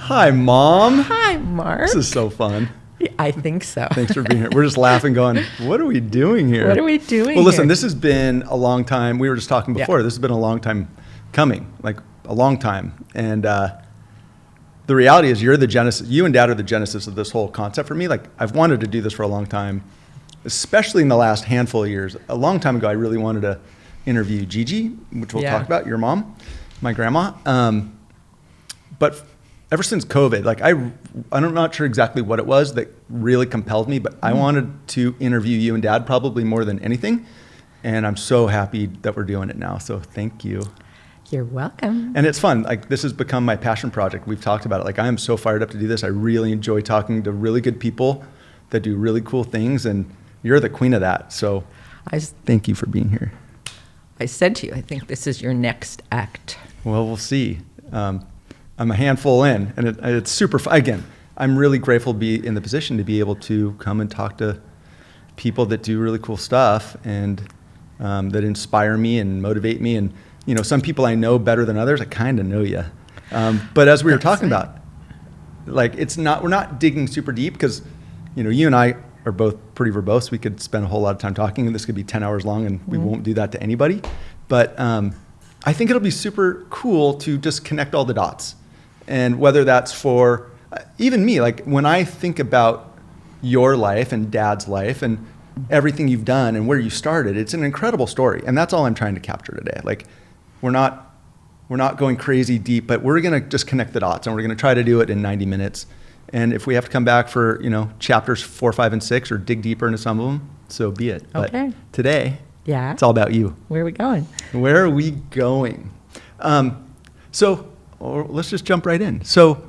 Hi, Mom. Hi, Mark. This is so fun. I think so. Thanks for being here. We're just laughing, going, what are we doing here? What are we doing Well, listen, here? this has been a long time. We were just talking before. Yeah. This has been a long time coming, like a long time. And the reality is you're the genesis. You and Dad are the genesis of this whole concept for me. Like, I've wanted to do this for a long time, especially in the last handful of years. A long time ago, I really wanted to interview Gigi, which we'll talk about, your mom, my grandma. But ever since COVID, like I'm not sure exactly what it was that really compelled me, but I wanted to interview you and Dad probably more than anything. And I'm so happy that we're doing it now. So thank you. You're welcome. And it's fun. Like, this has become my passion project. We've talked about it. Like, I am so fired up to do this. I really enjoy talking to really good people that do really cool things. And you're the queen of that. So thank you for being here. I said to you, I think this is your next act. Well, we'll see. I'm a handful in, and it's super fun. Again, I'm really grateful to be in the position to be able to come and talk to people that do really cool stuff and that inspire me and motivate me. And, you know, some people I know better than others. I kind of know you. But as we were talking about, like, we're not digging super deep because, you know, you and I are both pretty verbose. We could spend a whole lot of time talking, and this could be 10 hours long, and we won't do that to anybody. But I think it'll be super cool to just connect all the dots. And whether that's for even me, like when I think about your life and Dad's life and everything you've done and where you started, it's an incredible story. And that's all I'm trying to capture today. Like, we're not going crazy deep, but we're going to just connect the dots, and we're going to try to do it in 90 minutes. And if we have to come back for, you know, chapters 4, 5, and 6 or dig deeper into some of them, so be it. Okay. But today, Yeah. it's all about you. Where are we going? Where are we going? Let's just jump right in. So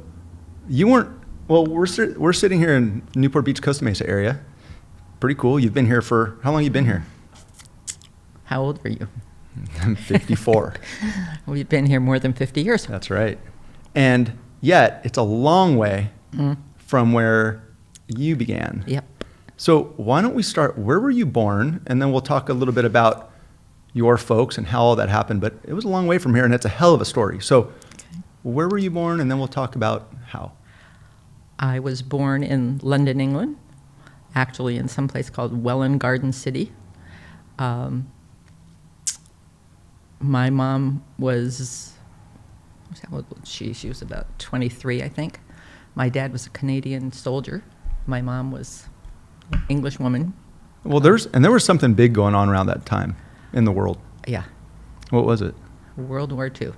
you weren't, well, we're sitting here in Newport Beach, Costa Mesa area. Pretty cool. You've been here for, how long have you been here? How old are you? I'm 54. We've been here more than 50 years. That's right. And yet it's a long way from where you began. Yep. So why don't we start, where were you born? And then we'll talk a little bit about your folks and how all that happened. But it was a long way from here, and it's a hell of a story. So where were you born? And then we'll talk about how. I was born in London, England, actually in some place called Welwyn Garden City. My mom was, how old was she? She was about 23, I think. My dad was a Canadian soldier. My mom was an English woman. Well, there was something big going on around that time in the world. Yeah. What was it? World War II.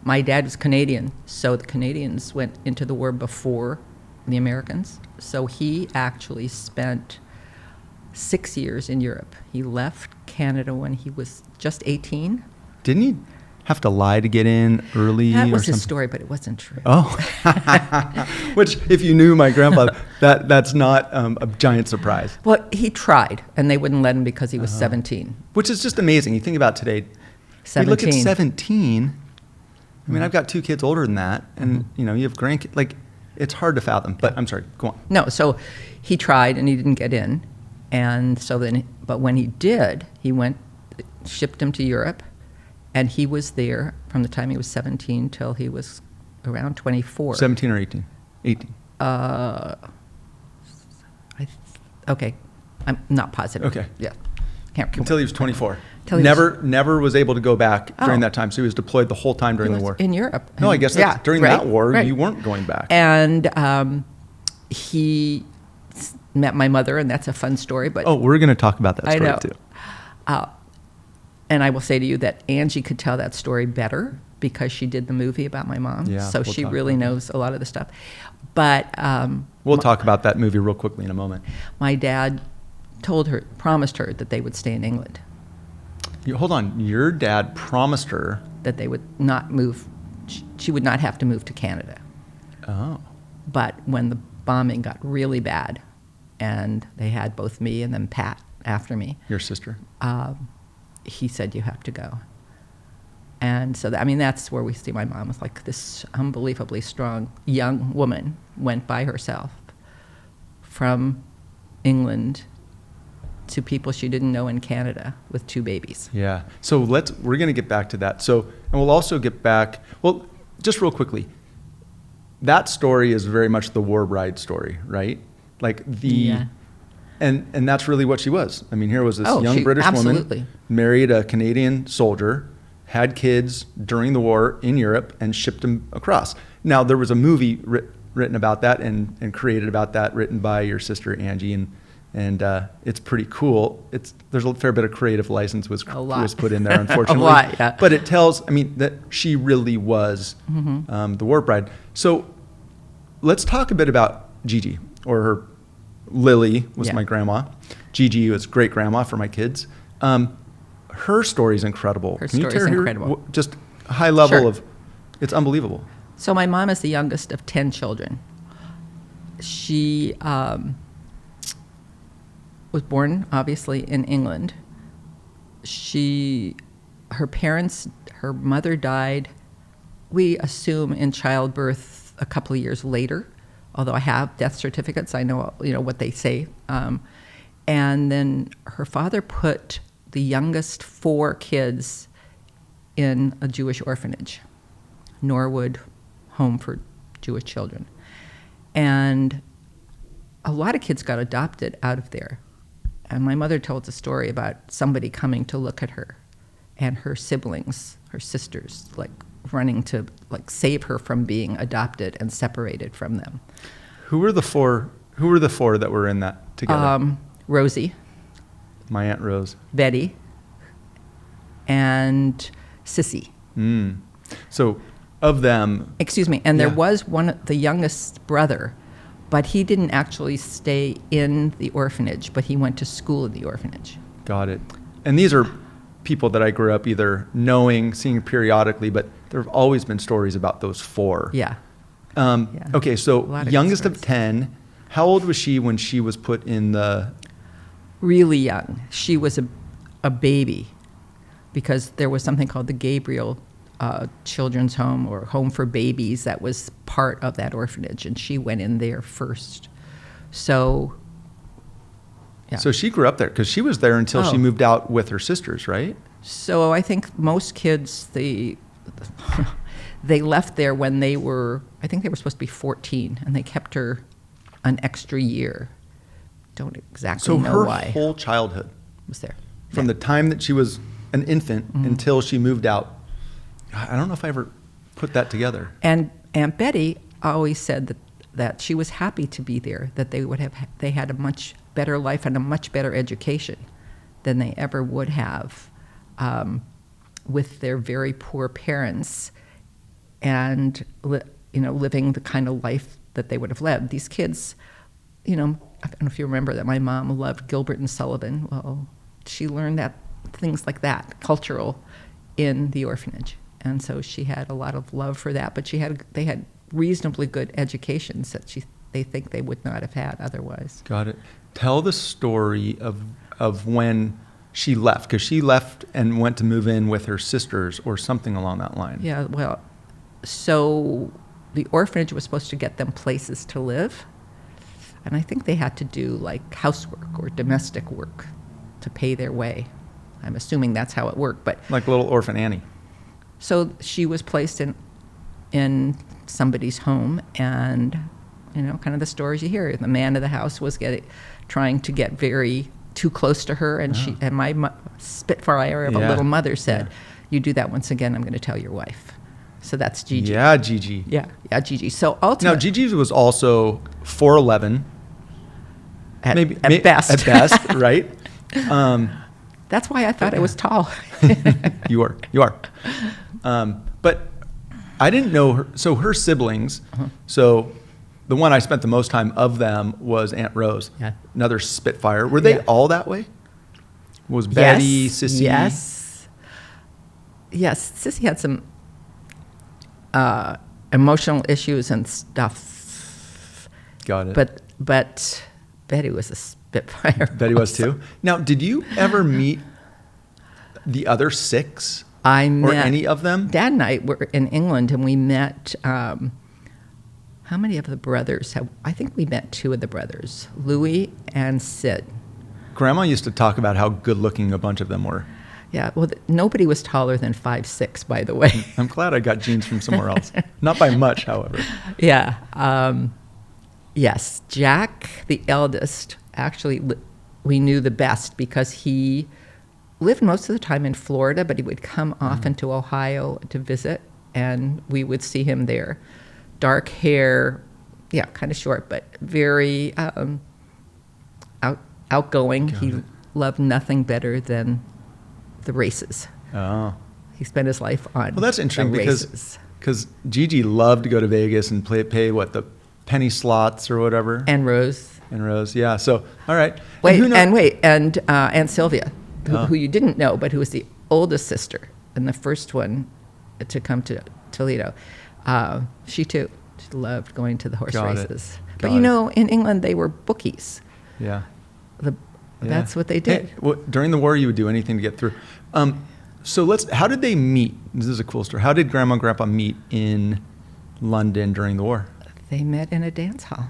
My dad was Canadian, so the Canadians went into the war before the Americans. So he actually spent 6 years in Europe. He left Canada when he was just 18. Didn't he have to lie to get in early? That was or something? his story, but it wasn't true. Oh, which if you knew my grandfather, that's not a giant surprise. Well, he tried, and they wouldn't let him because he was 17. Which is just amazing. You think about today. 17. We look at 17. I mean, I've got 2 kids older than that, and you know, you have grandkids. Like, it's hard to fathom. But I'm sorry. Go on. No, so he tried, and he didn't get in, and so then. But when he did, he shipped him to Europe, and he was there from the time he was 17 till he was around 24. 17 or 18? 18. Okay, I'm not positive. Okay. Yeah, can't remember. Until he was 24. Till he Never was able to go back during Oh. that time. So he was deployed the whole time during He the was war. in Europe. No, I guess that's, during right, that war, right. you weren't going back. And he met my mother, and that's a fun story. But Oh, we're going to talk about that story I know. too. And I will say to you that Angie could tell that story better because she did the movie about my mom. Yeah, so we'll she talk really about that. knows a lot of the stuff. But We'll talk about that movie real quickly in a moment. my dad promised her that they would stay in England, Hold on. Your dad promised her. that they would not move. She would not have to move to Canada. Oh. But when the bombing got really bad, and they had both me and then Pat after me, Your sister. he said, you have to go. And so, that's where we see my mom was like this unbelievably strong young woman, went by herself from England to people she didn't know in Canada with 2 babies. Yeah. So we're going to get back to that. So, and we'll also get back, well, just real quickly. that story is very much the war bride story, right? Like Yeah. and that's really what she was. I mean, here was this Oh, young British absolutely. woman, married a Canadian soldier, had kids during the war in Europe, and shipped them across. Now, there was a movie written about that and created about that, written by your sister Angie, and it's pretty cool. There's a fair bit of creative license was put in there, unfortunately. A lot, yeah. But it tells, I mean, that she really was the war bride. So let's talk a bit about Gigi, or her Lily was my grandma. Gigi was great grandma for my kids. Her story is incredible. Her story is incredible. Just high level Sure. of, it's unbelievable. So my mom is the youngest of 10 children. She was born, obviously, in England. Her mother died, we assume, in childbirth a couple of years later, although I have death certificates, I know, what they say. And then her father put the youngest 4 kids in a Jewish orphanage, Norwood Home for Jewish Children. And a lot of kids got adopted out of there. And my mother told a story about somebody coming to look at her and her siblings, her sisters, like running to like save her from being adopted and separated from them. Who were the four that were in that together? Rosie, My Aunt Rose. Betty, and Sissy. So of them, Excuse me. And there Yeah. was the youngest brother, but he didn't actually stay in the orphanage, but he went to school in the orphanage. got it. And these are people that I grew up either knowing, seeing periodically, but there have always been stories about those 4. Yeah. Okay, A so lot of youngest of stories. 10. How old was she when she was put in the? Really young. She was a baby, because there was something called the Gabriel Children's Home, or Home for Babies, that was part of that orphanage, and she went in there first. So, yeah. So she grew up there because she was there until she Oh. moved out with her sisters, right? So I think most kids, they left there when they were, I think they were supposed to be 14, and they kept her an extra year. Don't exactly So know her why. whole childhood, Was there. from the time that she was an infant until she moved out. I don't know if I ever put that together. And Aunt Betty always said that she was happy to be there, that they had a much better life and a much better education than they ever would have with their very poor parents, and living the kind of life that they would have led. These kids, I don't know if you remember that my mom loved Gilbert and Sullivan. Well, she learned things like that, cultural, in the orphanage. And so she had a lot of love for that, but they had reasonably good educations that they think they would not have had otherwise. Got it. Tell the story of when she left, because she left and went to move in with her sisters or something along that line. Yeah, well, so the orphanage was supposed to get them places to live, and I think they had to do like housework or domestic work to pay their way. I'm assuming that's how it worked, but Like little Orphan Annie. so she was placed in somebody's home, and kind of the stories you hear. The man of the house was trying to get very too close to her, and my Spitfire of a little mother said, "You do that once again, I'm going to tell your wife." So that's Gigi. Yeah, Gigi. Yeah, Gigi. So Now, ultimately, Gigi was also 4'11", at best. At best, right? That's why I thought I was tall. You are. But I didn't know her. So her siblings. So the one I spent the most time of them was Aunt Rose. Yeah. Another Spitfire. Were they Yeah. all that way? Was Betty, Yes, Sissy? Yes, Sissy had some emotional issues and stuff. Got it. But Betty was a Spitfire. Betty was too. Now, did you ever meet the other 6? I met, or any of them? Dad and I were in England, and we met, how many of the brothers I think we met 2 of the brothers, Louis and Sid. Grandma used to talk about how good looking a bunch of them were. Yeah, well, nobody was taller than 5'6", by the way. I'm glad I got genes from somewhere else. Not by much, however. Yeah. Yes, Jack, the eldest, actually we knew the best because he lived most of the time in Florida, but he would come often to Ohio to visit, and we would see him there. Dark hair, yeah, kind of short, but very outgoing. Got He it. loved nothing better than the races. Oh. He spent his life on Well, that's interesting the races. because Gigi loved to go to Vegas and pay what, the penny slots or whatever. And Rose. And Rose, yeah. So, all right. And Aunt Sylvia, who you didn't know, but who was the oldest sister and the first one to come to Toledo. She too, she loved going to the horse Got it. races. Got But you know, in England they were bookies. Yeah. That's what they did. Hey, during the war, you would do anything to get through. So how did they meet? This is a cool story. How did Grandma and Grandpa meet in London during the war? They met in a dance hall.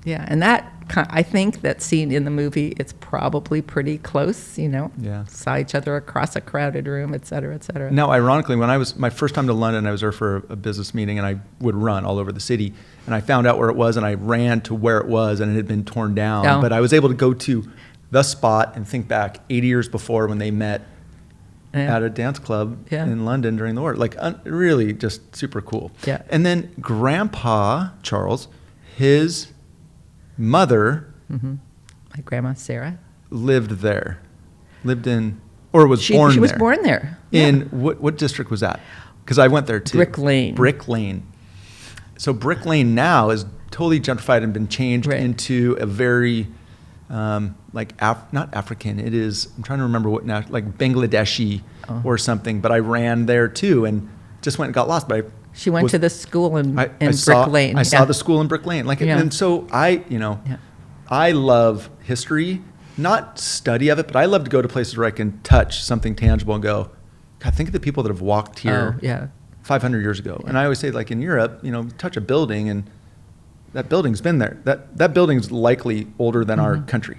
Yeah, and I think that scene in the movie, it's probably pretty close, you know. Yeah. Saw each other across a crowded room, et cetera, et cetera. Now, ironically, when I was my first time to London, I was there for a business meeting, and I would run all over the city. And I found out where it was, and I ran to where it was, and it had been torn down. Oh. But I was able to go to the spot and think back 80 years before when they met Yeah. at a dance club Yeah. in London during the war. Like, really just super cool. Yeah. And then Grandpa Charles, his mother My grandma, Sarah. lived there, or was born there. She was born there. In Yeah. what district was that? Because I went there too. Brick Lane. Brick Lane. So Brick Lane now is totally gentrified and been changed Right. into a very not African. It is. I'm trying to remember what now, like Bangladeshi or something. But I ran there too and just went and got lost. But She went to the school in I Brick saw, Lane. I saw the school in Brick Lane. Yeah. And so I love history, not study of it, but I love to go to places where I can touch something tangible and go, God, think of the people that have walked here 500 years ago. Yeah. And I always say, like in Europe, touch a building and that building's been there. That building's likely older than our country.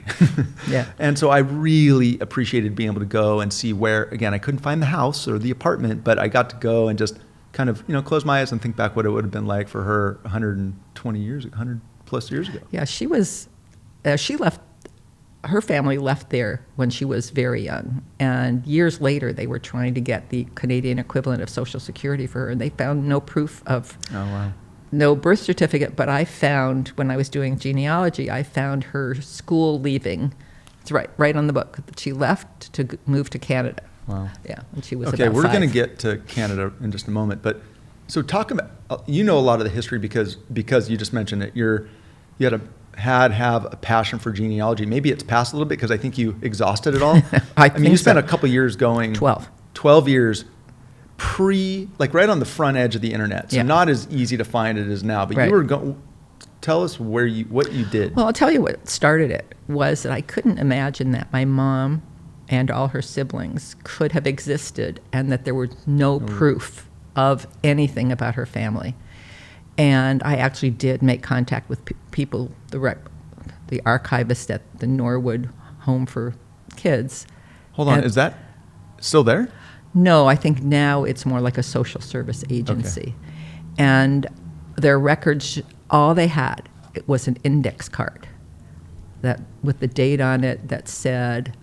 Yeah. And so I really appreciated being able to go and see where, again, I couldn't find the house or the apartment, but I got to go and just kind of, close my eyes and think back what it would have been like for her 100 plus years ago. Yeah, she left, her family left there when she was very young. And years later, they were trying to get the Canadian equivalent of Social Security for her, and they found no proof of, no birth certificate. But I found, when I was doing genealogy, I found her school leaving. It's right on the book. She left to move to Canada. Wow. Yeah, when she was Okay, about we're 5. going to get to Canada in just a moment, but so talk about, a lot of the history because you just mentioned it. You have a passion for genealogy. Maybe it's passed a little bit because I think you exhausted it all. I mean, think you spent so. a couple years going 12 years right on the front edge of the internet. So not as easy to find it as now, but you were going. Tell us what you did. Well, I'll tell you what started it was that I couldn't imagine that my mom and all her siblings could have existed and that there was no proof of anything about her family. And I actually did make contact with people, the archivist at the Norwood Home for Kids. Hold on, is that still there? No, I think now it's more like a social service agency. Okay. And their records, all they had, it was an index card that with the date on it that said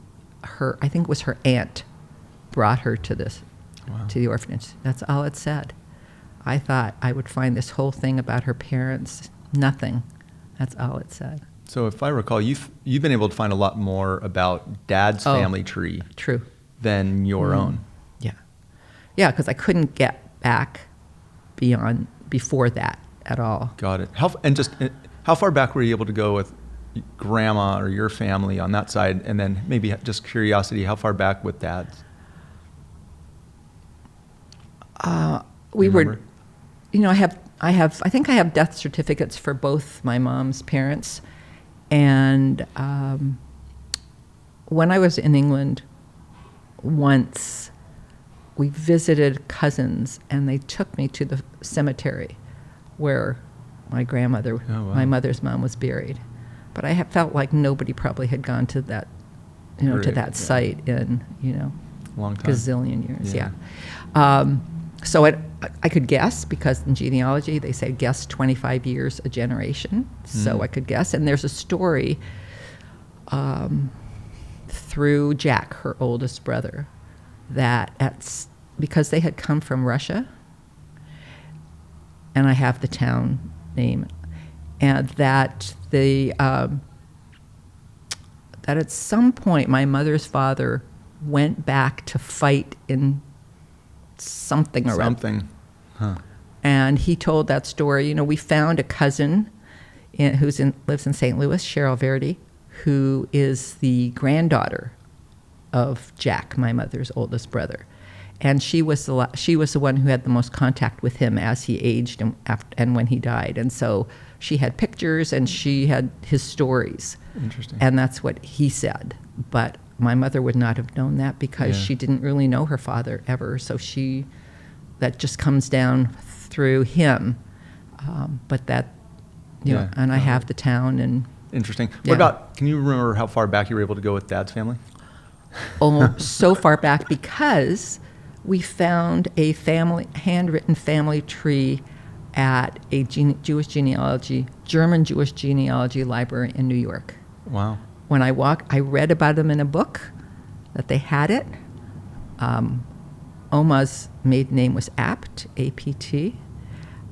I think it was her aunt brought her to to the orphanage. That's all it said. I thought I would find this whole thing about her parents. Nothing. That's all it said. So if I recall, you've been able to find a lot more about Dad's family tree. True. Than your own. Yeah. Yeah, because I couldn't get back before that at all. Got it. How far back were you able to go with Grandma or your family on that side, and then maybe just curiosity, how far back with Dad's? We were, I think I have death certificates for both my mom's parents, and when I was in England once, we visited cousins, and they took me to the cemetery where my grandmother, my mother's mom, was buried. But I felt like nobody probably had gone to that to Great, that yeah. site in, Long time. gazillion years. Yeah. Yeah. So I could guess, because in genealogy they say guess 25 years a generation. So I could guess. And there's a story through Jack, her oldest brother, that because they had come from Russia, and I have the town name, and that that at some point my mother's father went back to fight in something or other. Something. Huh. And he told that story. We found a cousin who lives in St. Louis, Cheryl Verdi, who is the granddaughter of Jack, my mother's oldest brother. And she was the one who had the most contact with him as he aged and when he died. And so she had pictures and she had his stories. Interesting. And that's what he said. But my mother would not have known that because she didn't really know her father ever. So that just comes down through him. But that, and I have the town and. Interesting. Yeah. What about, can you remember how far back you were able to go with Dad's family? So far back, because we found a handwritten family tree at a German Jewish genealogy library in New York. Wow. When I read about them in a book that they had it. Oma's maiden name was Apt, A-P-T,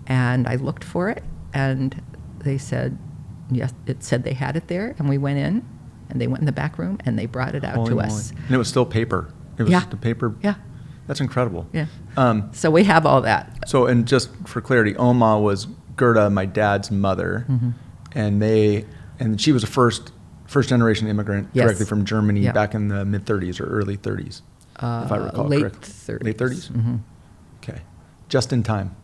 and I looked for it, and they said, yes, it said they had it there, and we went in, and they went in the back room, and they brought it out Holy to moly. us. And it was still paper. It was the paper. Yeah. That's incredible. Yeah. So we have all that. So, and just for clarity, Oma was Gerda, my dad's mother, and she was a first generation immigrant directly from Germany back in the mid 30s or early 30s, if I recall late correctly. 30s. Late 30s? Mm-hmm. Okay. Just in time.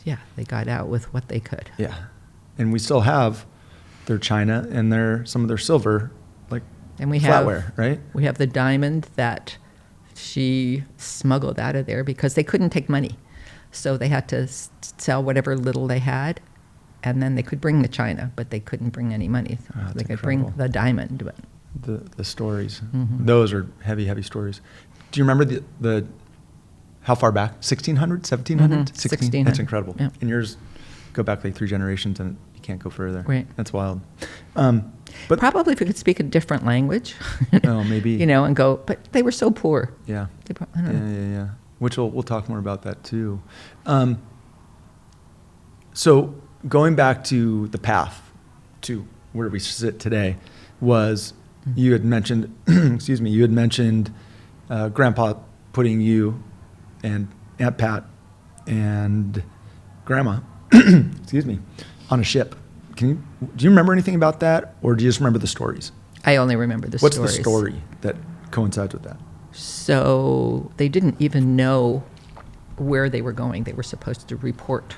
Yeah, they got out with what they could. Yeah. And we still have their china and some of their silver, like And we flatware, right? We have the diamond that she smuggled out of there because they couldn't take money. So they had to sell whatever little they had, and then they could bring the china, but they couldn't bring any money. That's they could incredible. bring the diamond. But The stories. Mm-hmm. Those are heavy, heavy stories. Do you remember the how far back? 1600, 1700? 1600. That's incredible. Yeah. And yours go back like 3 generations and you can't go further. Right. That's wild. But probably if we could speak a different language. Oh, maybe. And go, but they were so poor. Yeah. I don't know. Yeah. Which we'll talk more about that too. So going back to the path to where we sit today was you had mentioned, you had mentioned Grandpa putting you and Aunt Pat and Grandma, on a ship. Do you remember anything about that, or do you just remember the stories? I only remember the What's stories. the story that coincides with that? So they didn't even know where they were going. They were supposed to report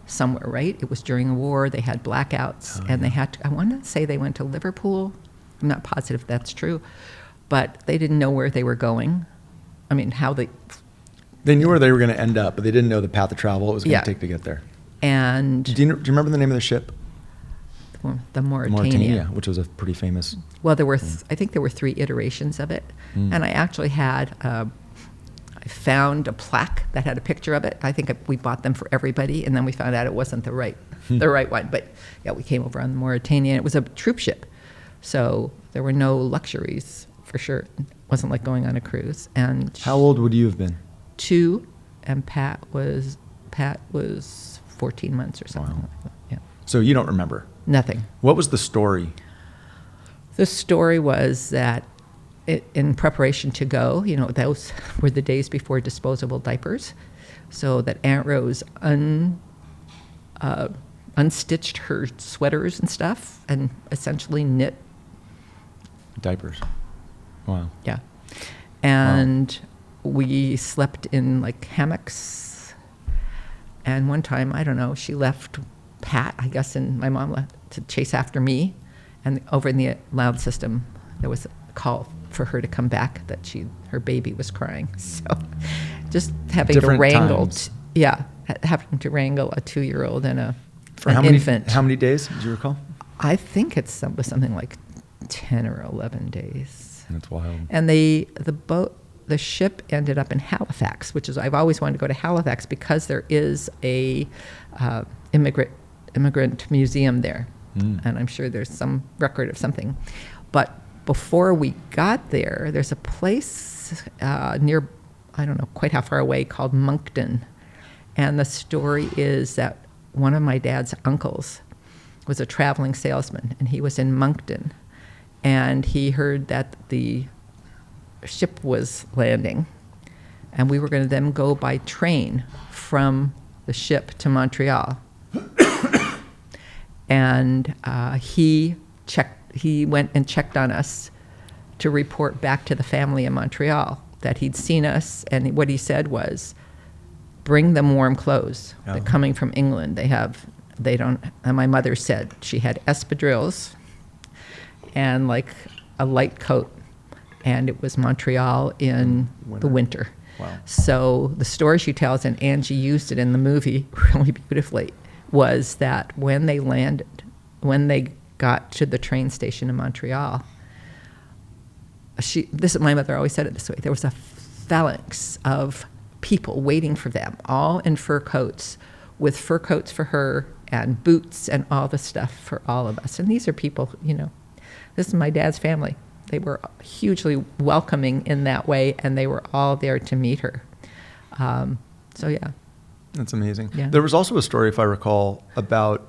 somewhere, right? It was during the war. They had blackouts, and they had to, I want to say they went to Liverpool. I'm not positive that's true, but they didn't know where they were going. I mean, how they... They knew where they were going to end up, but they didn't know the path of travel it was going to take to get there. And... Do you remember the name of the ship? The Mauritania. Which was a pretty famous... Well, there were I think there were 3 iterations of it. And I actually had... I found a plaque that had a picture of it. I think we bought them for everybody, and then we found out it wasn't the right one. But yeah, we came over on the Mauritania, and it was a troop ship. So there were no luxuries, for sure. It wasn't like going on a cruise. And How old would you have been? 2, and Pat was 14 months or something like that. Yeah. So you don't remember? Nothing. What was the story? The story was that in preparation to go, those were the days before disposable diapers, so that Aunt Rose unstitched her sweaters and stuff and essentially knit Diapers. Wow. Yeah. And we slept in like hammocks. And one time, I don't know, she left Pat, I guess, and my mom left to chase after me. And over in the loud system, there was a call for her to come back that her baby was crying. So just having Different to wrangle, times. having to wrangle a 2-year-old and an For how many, infant. How many days, do you recall? I think it was something like 10 or 11 days. That's wild. And the ship ended up in Halifax, which is, I've always wanted to go to Halifax because there is a immigrant museum there. And I'm sure there's some record of something. But before we got there, there's a place near, I don't know quite how far away, called Moncton. And the story is that one of my dad's uncles was a traveling salesman, and he was in Moncton. And he heard that the ship was landing, and we were going to then go by train from the ship to Montreal. And he went and checked on us to report back to the family in Montreal that he'd seen us, and what he said was, bring them warm clothes. Oh. They're coming from England. They don't, and my mother said she had espadrilles and like a light coat, and it was Montreal in the winter. Wow. So the story she tells, and Angie used it in the movie really beautifully, was that when they got to the train station in Montreal, my mother always said it this way, there was a phalanx of people waiting for them, all in fur coats, with fur coats for her and boots and all the stuff for all of us. And these are people, this is my dad's family. They were hugely welcoming in that way, and they were all there to meet her. So yeah. That's amazing. Yeah. There was also a story, if I recall, about,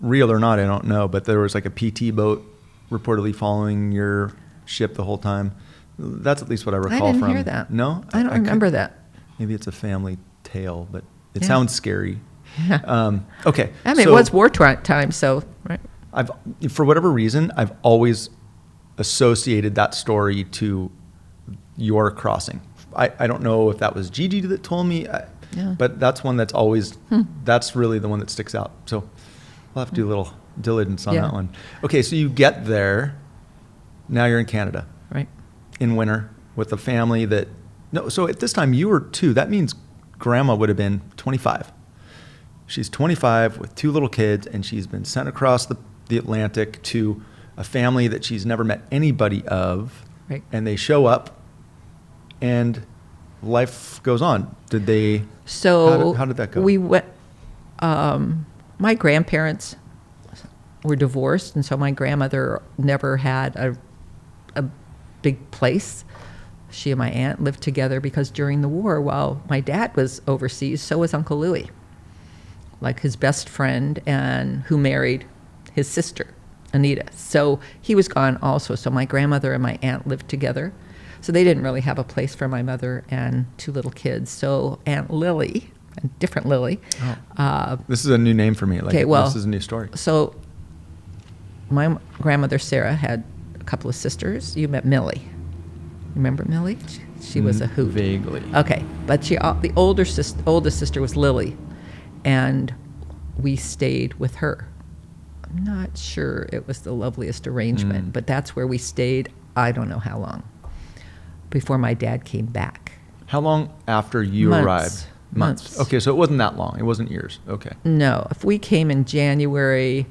real or not, I don't know, but there was like a PT boat reportedly following your ship the whole time. That's at least what I recall from. I didn't hear that. No? I don't remember that. Maybe it's a family tale, but it Yeah. sounds scary. Yeah. Okay. I mean, it was wartime, so, right. For whatever reason, I've always associated that story to your crossing. I don't know if that was Gigi that told me, Yeah. but that's one that's always, that's really the one that sticks out. So we'll have to do a little diligence on Yeah. that one. Okay, so you get there. Now you're in Canada. Right. In winter with a family that, no, so at this time you were 2. That means grandma would have been 25. She's 25 with 2 little kids, and she's been sent across the Atlantic to a family that she's never met anybody of. Right. And they show up, and life goes on. Did they? So how did that go? We went. My grandparents were divorced, and so my grandmother never had a big place. She and my aunt lived together because during the war, while my dad was overseas, so was Uncle Louis, like his best friend, and who married his sister, Anita. So he was gone also. So my grandmother and my aunt lived together. So they didn't really have a place for my mother and 2 little kids. So Aunt Lily, a different Lily. This is a new name for me. Okay, well, this is a new story. So my grandmother, Sarah, had a couple of sisters. You met Millie. Remember Millie? She was a hoot. Vaguely. Okay, but the oldest sister was Lily, and we stayed with her. I'm not sure it was the loveliest arrangement, but that's where we stayed. I don't know how long before my dad came back. How long after you Months. arrived? Months. Okay, so it wasn't that long. It wasn't years. Okay. No, if we came in January,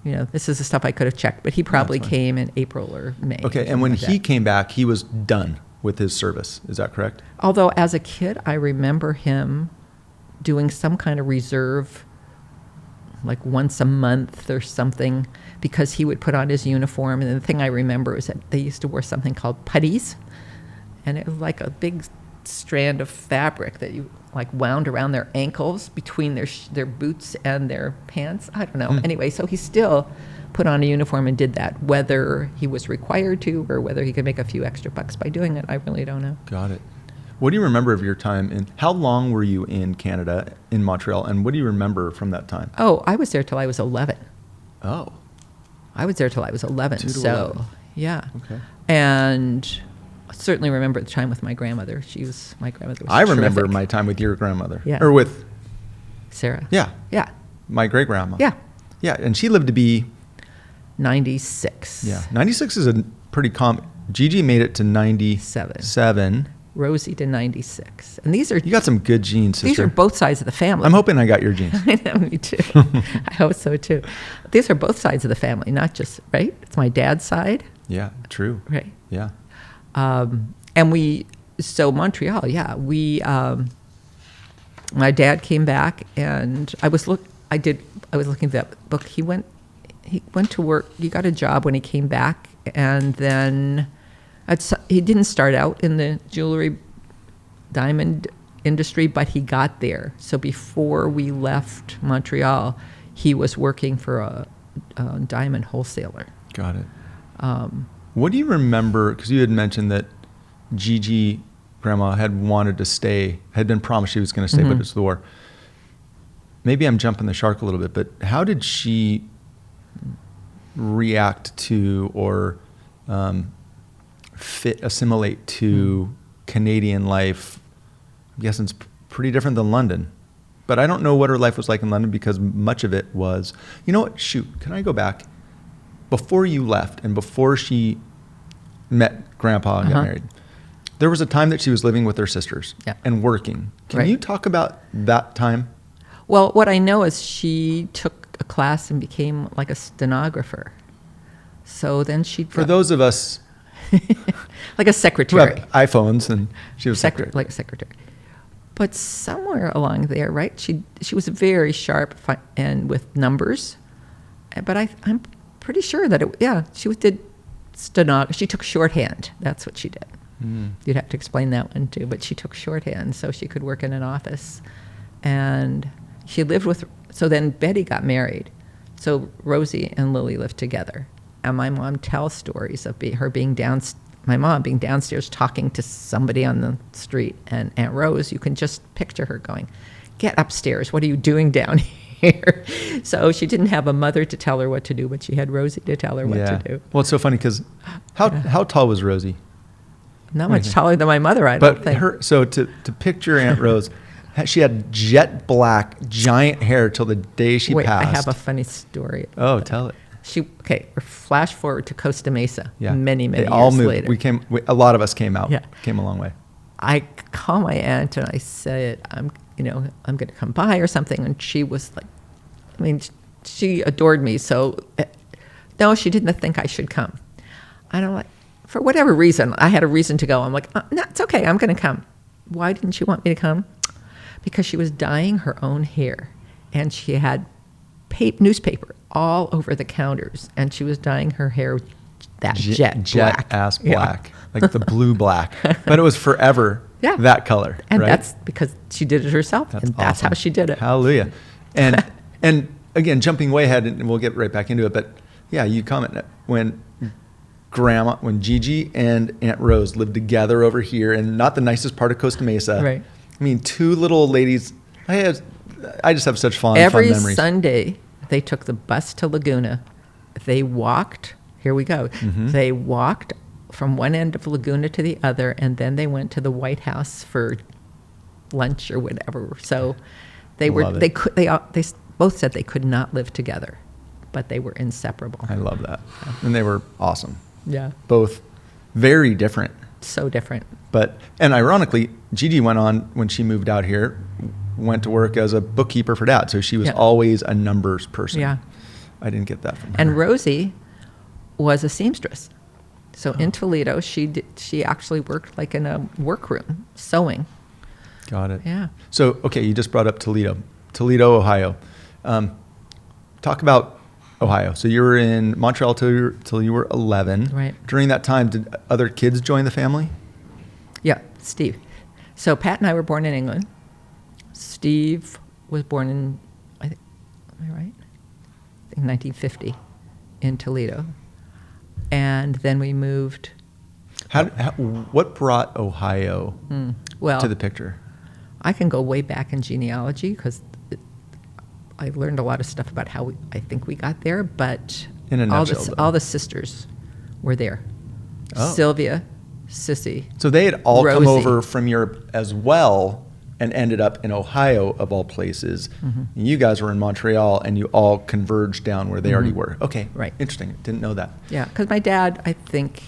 this is the stuff I could have checked, but he probably fine. came in April or May. Okay, and when he came back, he was done with his service. Is that correct? Although as a kid, I remember him doing some kind of reserve, like once a month or something, because he would put on his uniform. And the thing I remember is that they used to wear something called puttees, and it was like a big strand of fabric that you like wound around their ankles between their boots and their pants. I don't know. Anyway, so he still put on a uniform and did that. Whether he was required to or whether he could make a few extra bucks by doing it, I really don't know. Got it. What do you remember of your time in, how long were you in Canada, in Montreal, and what do you remember from that time? Oh, I was there till I was 11. Oh. I was there till I was 11. 2 to so, 11. Yeah. Okay. And I certainly remember the time with my grandmother. My grandmother was I remember terrific. my time with your grandmother. Yeah. Or with, Sarah. yeah, Yeah. my great-grandma. Yeah. Yeah, and she lived to be, 96. yeah, 96 is a pretty common, Gigi made it to 97. Rosie to 96. And these are You got some good genes, sister. these are both sides of the family. I'm hoping I got your genes. I know, me too. I hope so too. These are both sides of the family, not just, right? It's my dad's side, Yeah, true. right? Yeah. And so Montreal, yeah, my dad came back, and I was looking at that book. He went to work. He got a job when he came back, and then he didn't start out in the jewelry diamond industry, but he got there. So before we left Montreal, he was working for a diamond wholesaler. Got it. What do you remember? Because you had mentioned that Gigi, grandma, had wanted to stay, had been promised she was going to stay, but it's the war. Maybe I'm jumping the shark a little bit, but how did she react to or assimilate to Canadian life? I'm guessing it's pretty different than London. But I don't know what her life was like in London because much of it was, you know what, shoot, can I go back? Before you left and before she met Grandpa and got married, there was a time that she was living with her sisters and working. Can you talk about that time? Well, what I know is she took a class and became like a stenographer. So then For those of us like a secretary. who have iPhones, and she was secretary. Like a secretary. But somewhere along there, right, she was very sharp and with numbers. But I'm pretty sure that she did stenography. She took shorthand. That's what she did. You'd have to explain that one too. But she took shorthand so she could work in an office. And she lived with, so then Betty got married. So Rosie and Lily lived together. And my mom tells stories of my mom being downstairs talking to somebody on the street. And Aunt Rose, you can just picture her going, "Get upstairs. What are you doing down here?" So she didn't have a mother to tell her what to do, but she had Rosie to tell her what to do. Well, it's so funny because how tall was Rosie? Not much taller than my mother, I don't think. So to picture Aunt Rose, she had jet black, giant hair till the day she passed. I have a funny story. Oh, tell it. Flash forward to Costa Mesa. Yeah. Many They years all moved. later. A lot of us came out. Yeah. Came a long way. I call my aunt and I said, I'm going to come by or something. And she was like, she adored me. So, no, she didn't think I should come. And I'm like, for whatever reason, I had a reason to go. I'm like, no, it's okay. I'm going to come. Why didn't she want me to come? Because she was dyeing her own hair. And she had newspaper all over the counters. And she was dyeing her hair that jet black. Ass black. Like the blue black. But it was forever that color. And right? That's because she did it herself. That's awesome. how she did it. Hallelujah. And again, jumping way ahead, and we'll get right back into it. But yeah, you comment when Gigi and Aunt Rose lived together over here, and not the nicest part of Costa Mesa. Right. I mean, two little ladies. I just have such fun Every memories. Sunday, they took the bus to Laguna. They walked. Here we go. They walked from one end of Laguna to the other, and then they went to the White House for lunch or whatever. So they both said they could not live together, but they were inseparable. I love that. And they were awesome. Yeah. Both very different. So different. And ironically, Gigi went on, when she moved out here, went to work as a bookkeeper for Dad. So she was always a numbers person. Yeah. I didn't get that from her. And Rosie was a seamstress. So in Toledo, she actually worked like in a workroom, sewing. Got it. Yeah. So, okay, you just brought up Toledo, Ohio. Talk about Ohio. So you were in Montreal till you were 11. Right. During that time, did other kids join the family? Yeah, Steve. So Pat and I were born in England. Steve was born in, am I right? I think 1950 in Toledo. And then we moved. What brought Ohio to the picture? I can go way back in genealogy because I learned a lot of stuff about how I think we got there, but in a nutshell, all the sisters were there. Oh. Sylvia, Sissy. So they had all Rosie. come over from Europe as well and ended up in Ohio, of all places. You guys were in Montreal, and you all converged down where they already were. Okay, Right. Interesting. Didn't know that. Yeah, because my dad, I think,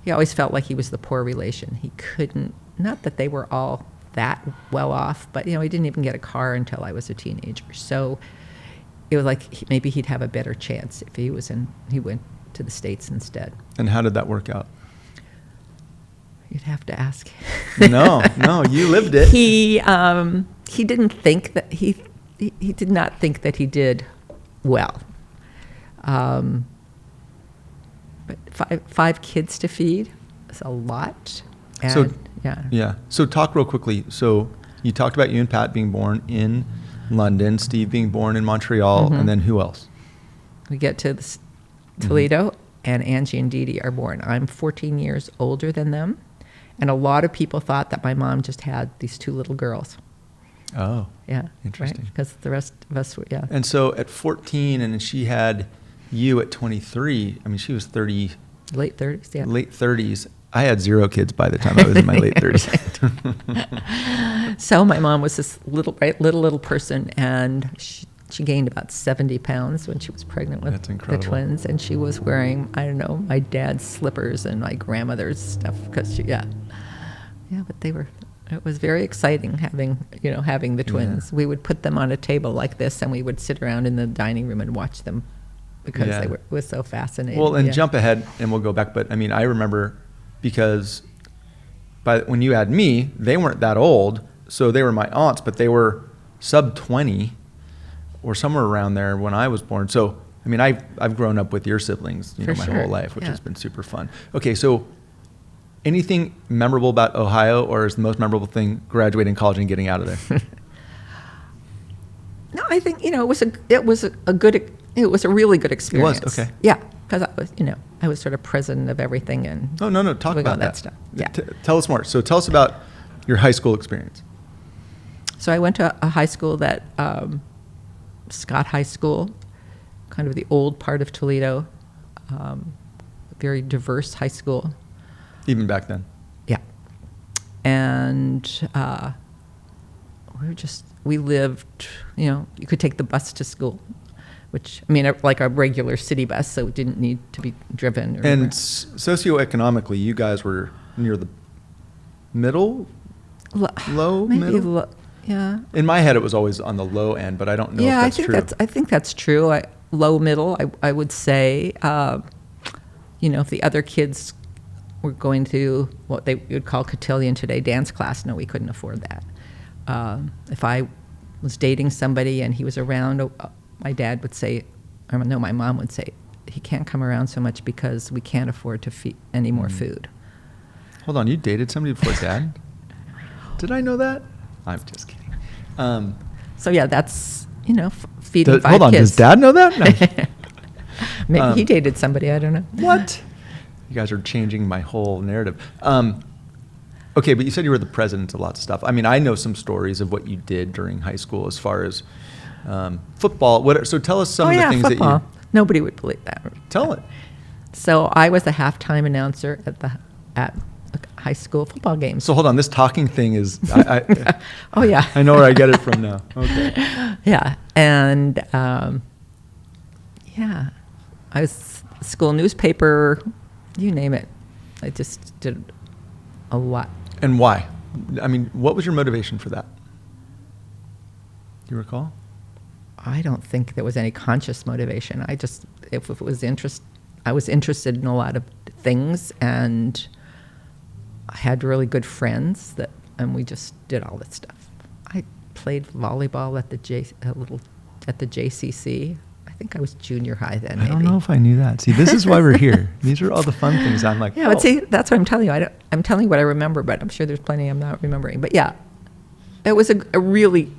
he always felt like he was the poor relation. He couldn't, not that they were all that well off, but, he didn't even get a car until I was a teenager. So it was like maybe he'd have a better chance if he went to the States instead. And how did that work out? You'd have to ask. No, you lived it. He didn't think that he did not think that he did well. But five kids to feed is a lot. And, So yeah. Yeah. So talk real quickly. So you talked about you and Pat being born in London, Steve being born in Montreal, and then who else? We get to Toledo, and Angie and Dee Dee are born. I'm 14 years older than them, and a lot of people thought that my mom just had these two little girls. Oh. Yeah. Interesting. Because the rest of us were, yeah. And so at 14, and then she had you at 23. I mean, she was 30. Late 30s, yeah. Late 30s. I had 0 kids by the time I was in my late 30s. So my mom was this little person, and she gained about 70 pounds when she was pregnant with That's the incredible. twins, and she was wearing, I don't know, my dad's slippers and my grandmother's stuff, because but it was very exciting having the twins. Yeah. We would put them on a table like this, and we would sit around in the dining room and watch them because Yeah. it was so fascinating. Well, and yeah. jump ahead, and we'll go back. But I mean, I remember because when you had me, they weren't that old, so they were my aunts, but they were sub 20 or somewhere around there when I was born. So I mean, I've grown up with your siblings, my For whole sure. life, which Yeah. has been super fun. Okay, so anything memorable about Ohio, or is the most memorable thing graduating college and getting out of there? No, I think it was a really good experience. okay. Yeah, because I was sort of president of everything and No, talk doing about all that stuff. Yeah. Tell us more. So tell us about your high school experience. So I went to a high school that Scott High School, kind of the old part of Toledo, a very diverse high school. Even back then. Yeah, and we lived. You could take the bus to school, which like a regular city bus, so it didn't need to be driven. And socioeconomically, you guys were near the middle, low, maybe middle. Yeah. In my head, it was always on the low end, but I don't know if that's true. I think that's true. Low middle, I would say. If the other kids were going to what they would call cotillion today, dance class, no, we couldn't afford that. If I was dating somebody and he was around, my dad would say, my mom would say, he can't come around so much because we can't afford to feed any more food. Hold on, you dated somebody before Dad? Did I know that? I'm just kidding. So yeah, that's feeding 5 hold on, kids. does Dad know that? No. Maybe he dated somebody, I don't know. What? You guys are changing my whole narrative. Okay, but you said you were the president of lots of stuff. I mean, I know some stories of what you did during high school as far as football. So tell us some of the things football. that you... Nobody would believe that. Tell it. So I was a halftime announcer at high school football games. So hold on, this talking thing is... Oh, yeah. I know where I get it from now. Okay. Yeah, and I was school newspaper, you name it. I just did a lot. And why? I mean, what was your motivation for that? Do you recall? I don't think there was any conscious motivation. If it was I was interested in a lot of things, and I had really good friends and we just did all this stuff. I played volleyball at the JCC. I think I was junior high then. I don't know if I knew that. See, this is why we're here. These are all the fun things. I'm like, yeah, but see, that's what I'm telling you. I'm telling you what I remember, but I'm sure there's plenty I'm not remembering. But yeah, it was a really,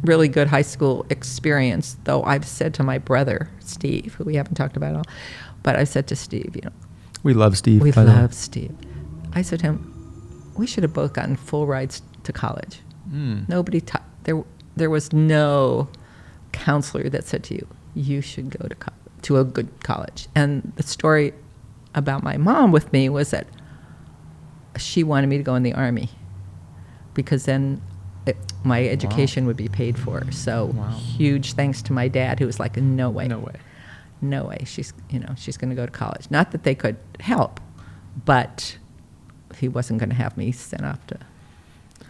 really good high school experience. Though I've said to my brother Steve, who we haven't talked about at all, but I said to Steve, we love Steve. We love Steve. I said to him, we should have both gotten full rides to college. Nobody there was no counselor that said to you, you should go to a good college. And the story about my mom with me was that she wanted me to go in the Army because then my education would be paid for. So huge thanks to my dad, who was like, no way. She's going to go to college. Not that they could help, but he wasn't going to have me sent off to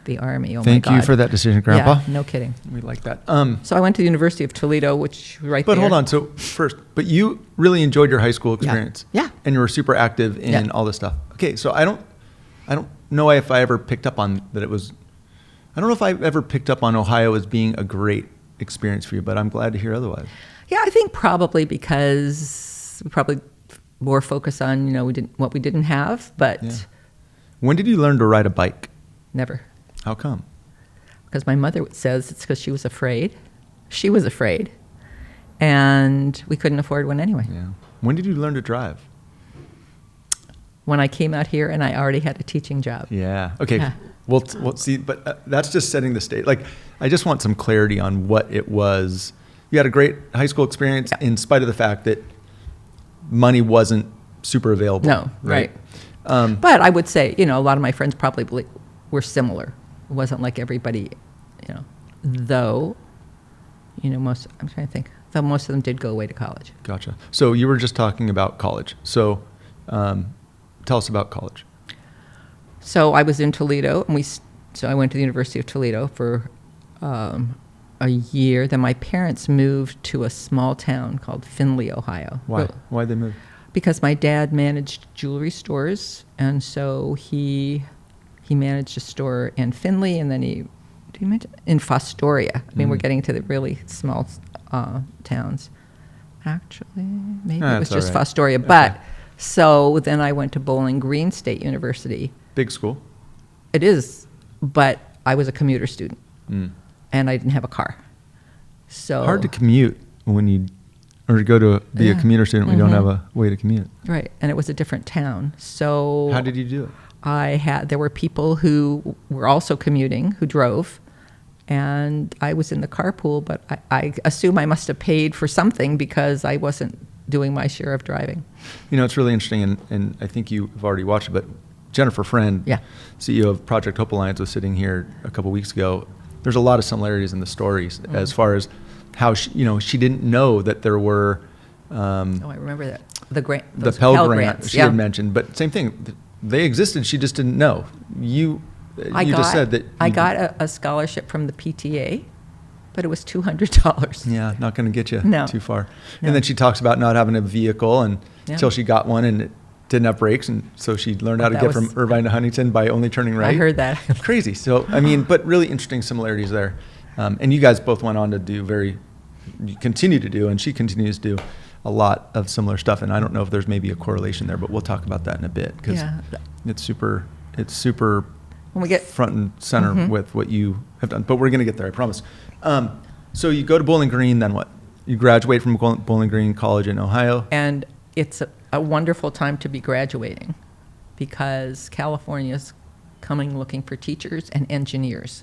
the Army. Oh Thank my God. you for that decision, Grandpa. Yeah, no kidding. We like that. So I went to the University of Toledo, which right But there. hold on. So first, but you really enjoyed your high school experience. Yeah. And you were super active in Yeah. all this stuff. Okay. So I don't know if I ever picked up on that I don't know if I ever picked up on Ohio as being a great experience for you, but I'm glad to hear otherwise. Yeah, I think probably because we probably more focus on, what we didn't have, but Yeah. When did you learn to ride a bike? never. How come? Because my mother says it's because she was afraid. She was afraid. And we couldn't afford one anyway. Yeah. When did you learn to drive? When I came out here and I already had a teaching job. Yeah. Okay. Yeah. We'll see, but that's just setting the stage. Like, I just want some clarity on what it was. You had a great high school experience in spite of the fact that money wasn't super available. No, right. Right. But I would say, a lot of my friends probably were similar. It wasn't like everybody, though, I'm trying to think, though most of them did go away to college. Gotcha. So you were just talking about college. So tell us about college. So I was in Toledo, and so I went to the University of Toledo for a year. Then my parents moved to a small town called Findlay, Ohio. Why? Why'd they move? Because my dad managed jewelry stores, and so he managed a store in Findlay, and then in Fostoria. I mean, we're getting to the really small towns. Actually, maybe it was That's just all right. Fostoria. Okay. But so then I went to Bowling Green State University. Big school. It is, but I was a commuter student, Mm. and I didn't have a car. So Hard to commute or to go to be a Yeah. commuter student when you don't have a way to commute. Right, and it was a different town. So How did you do it? there were people who were also commuting who drove, and I was in the carpool, but I assume I must have paid for something because I wasn't doing my share of driving. It's really interesting, and I think you've already watched it, but Jennifer Friend, Yeah. CEO of Project Hope Alliance, was sitting here a couple weeks ago. There's a lot of similarities in the stories as far as how she didn't know that there were Oh, I remember that. the Those Pell Grant Grants, she yeah. had mentioned, but same thing. They existed. She just didn't know. You just said that. I got a scholarship from the PTA, but it was $200. Yeah, not going to get you No. too far. No. And then she talks about not having a vehicle Yeah. until she got one and it didn't have brakes, and so she learned how to That get was- from Irvine to Huntington by only turning right. I heard that. Crazy. So but really interesting similarities there. And you guys both went on to you continue to do, and she continues to do a lot of similar stuff. And I don't know if there's maybe a correlation there, but we'll talk about that in a bit because Yeah. it's super When we get front and center with what you have done. But we're going to get there, I promise. So you go to Bowling Green, then what? You graduate from Bowling Green College in Ohio. And it's a wonderful time to be graduating because California's coming looking for teachers and engineers.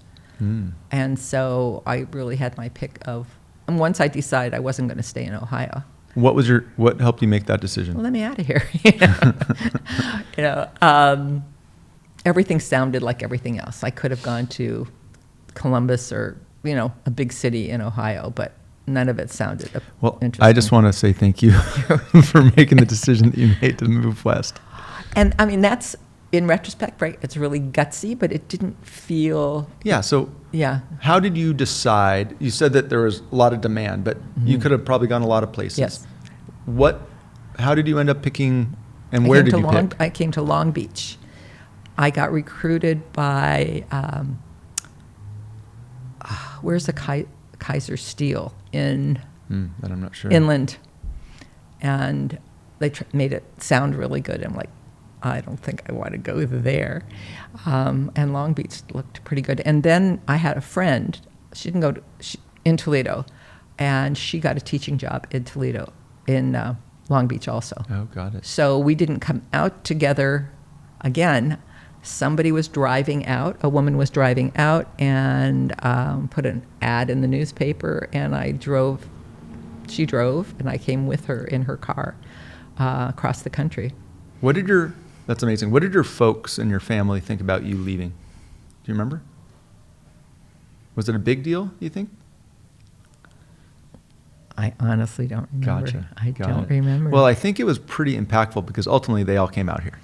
And so I really had my pick and once I decided I wasn't going to stay in Ohio. What helped you make that decision? Well, let me out of here. Everything sounded like everything else. I could have gone to Columbus or, a big city in Ohio, but none of it sounded Well, interesting. I just want to say thank you for making the decision that you made to move west. And I mean, that's, in retrospect, right, it's really gutsy, but it didn't feel, Yeah. So yeah. how did you decide? You said that there was a lot of demand, but you could have probably gone a lot of places. Yes. How did you end up picking, and where did you pick? I came to Long Beach. I got recruited by, where's the Kaiser Steel in That I'm not sure. Inland. And they made it sound really good. I'm like, I don't think I want to go there. And Long Beach looked pretty good. And then I had a friend, she didn't go in Toledo, and she got a teaching job in Toledo, in Long Beach also. Oh, got it. So we didn't come out together again. Somebody was driving out, a woman was driving out and put an ad in the newspaper, and she drove, and I came with her in her car across the country. That's amazing. What did your folks and your family think about you leaving? Do you remember? Was it a big deal, you think? I honestly don't remember. Gotcha. I Got don't it. remember. Well, I think it was pretty impactful because ultimately they all came out here.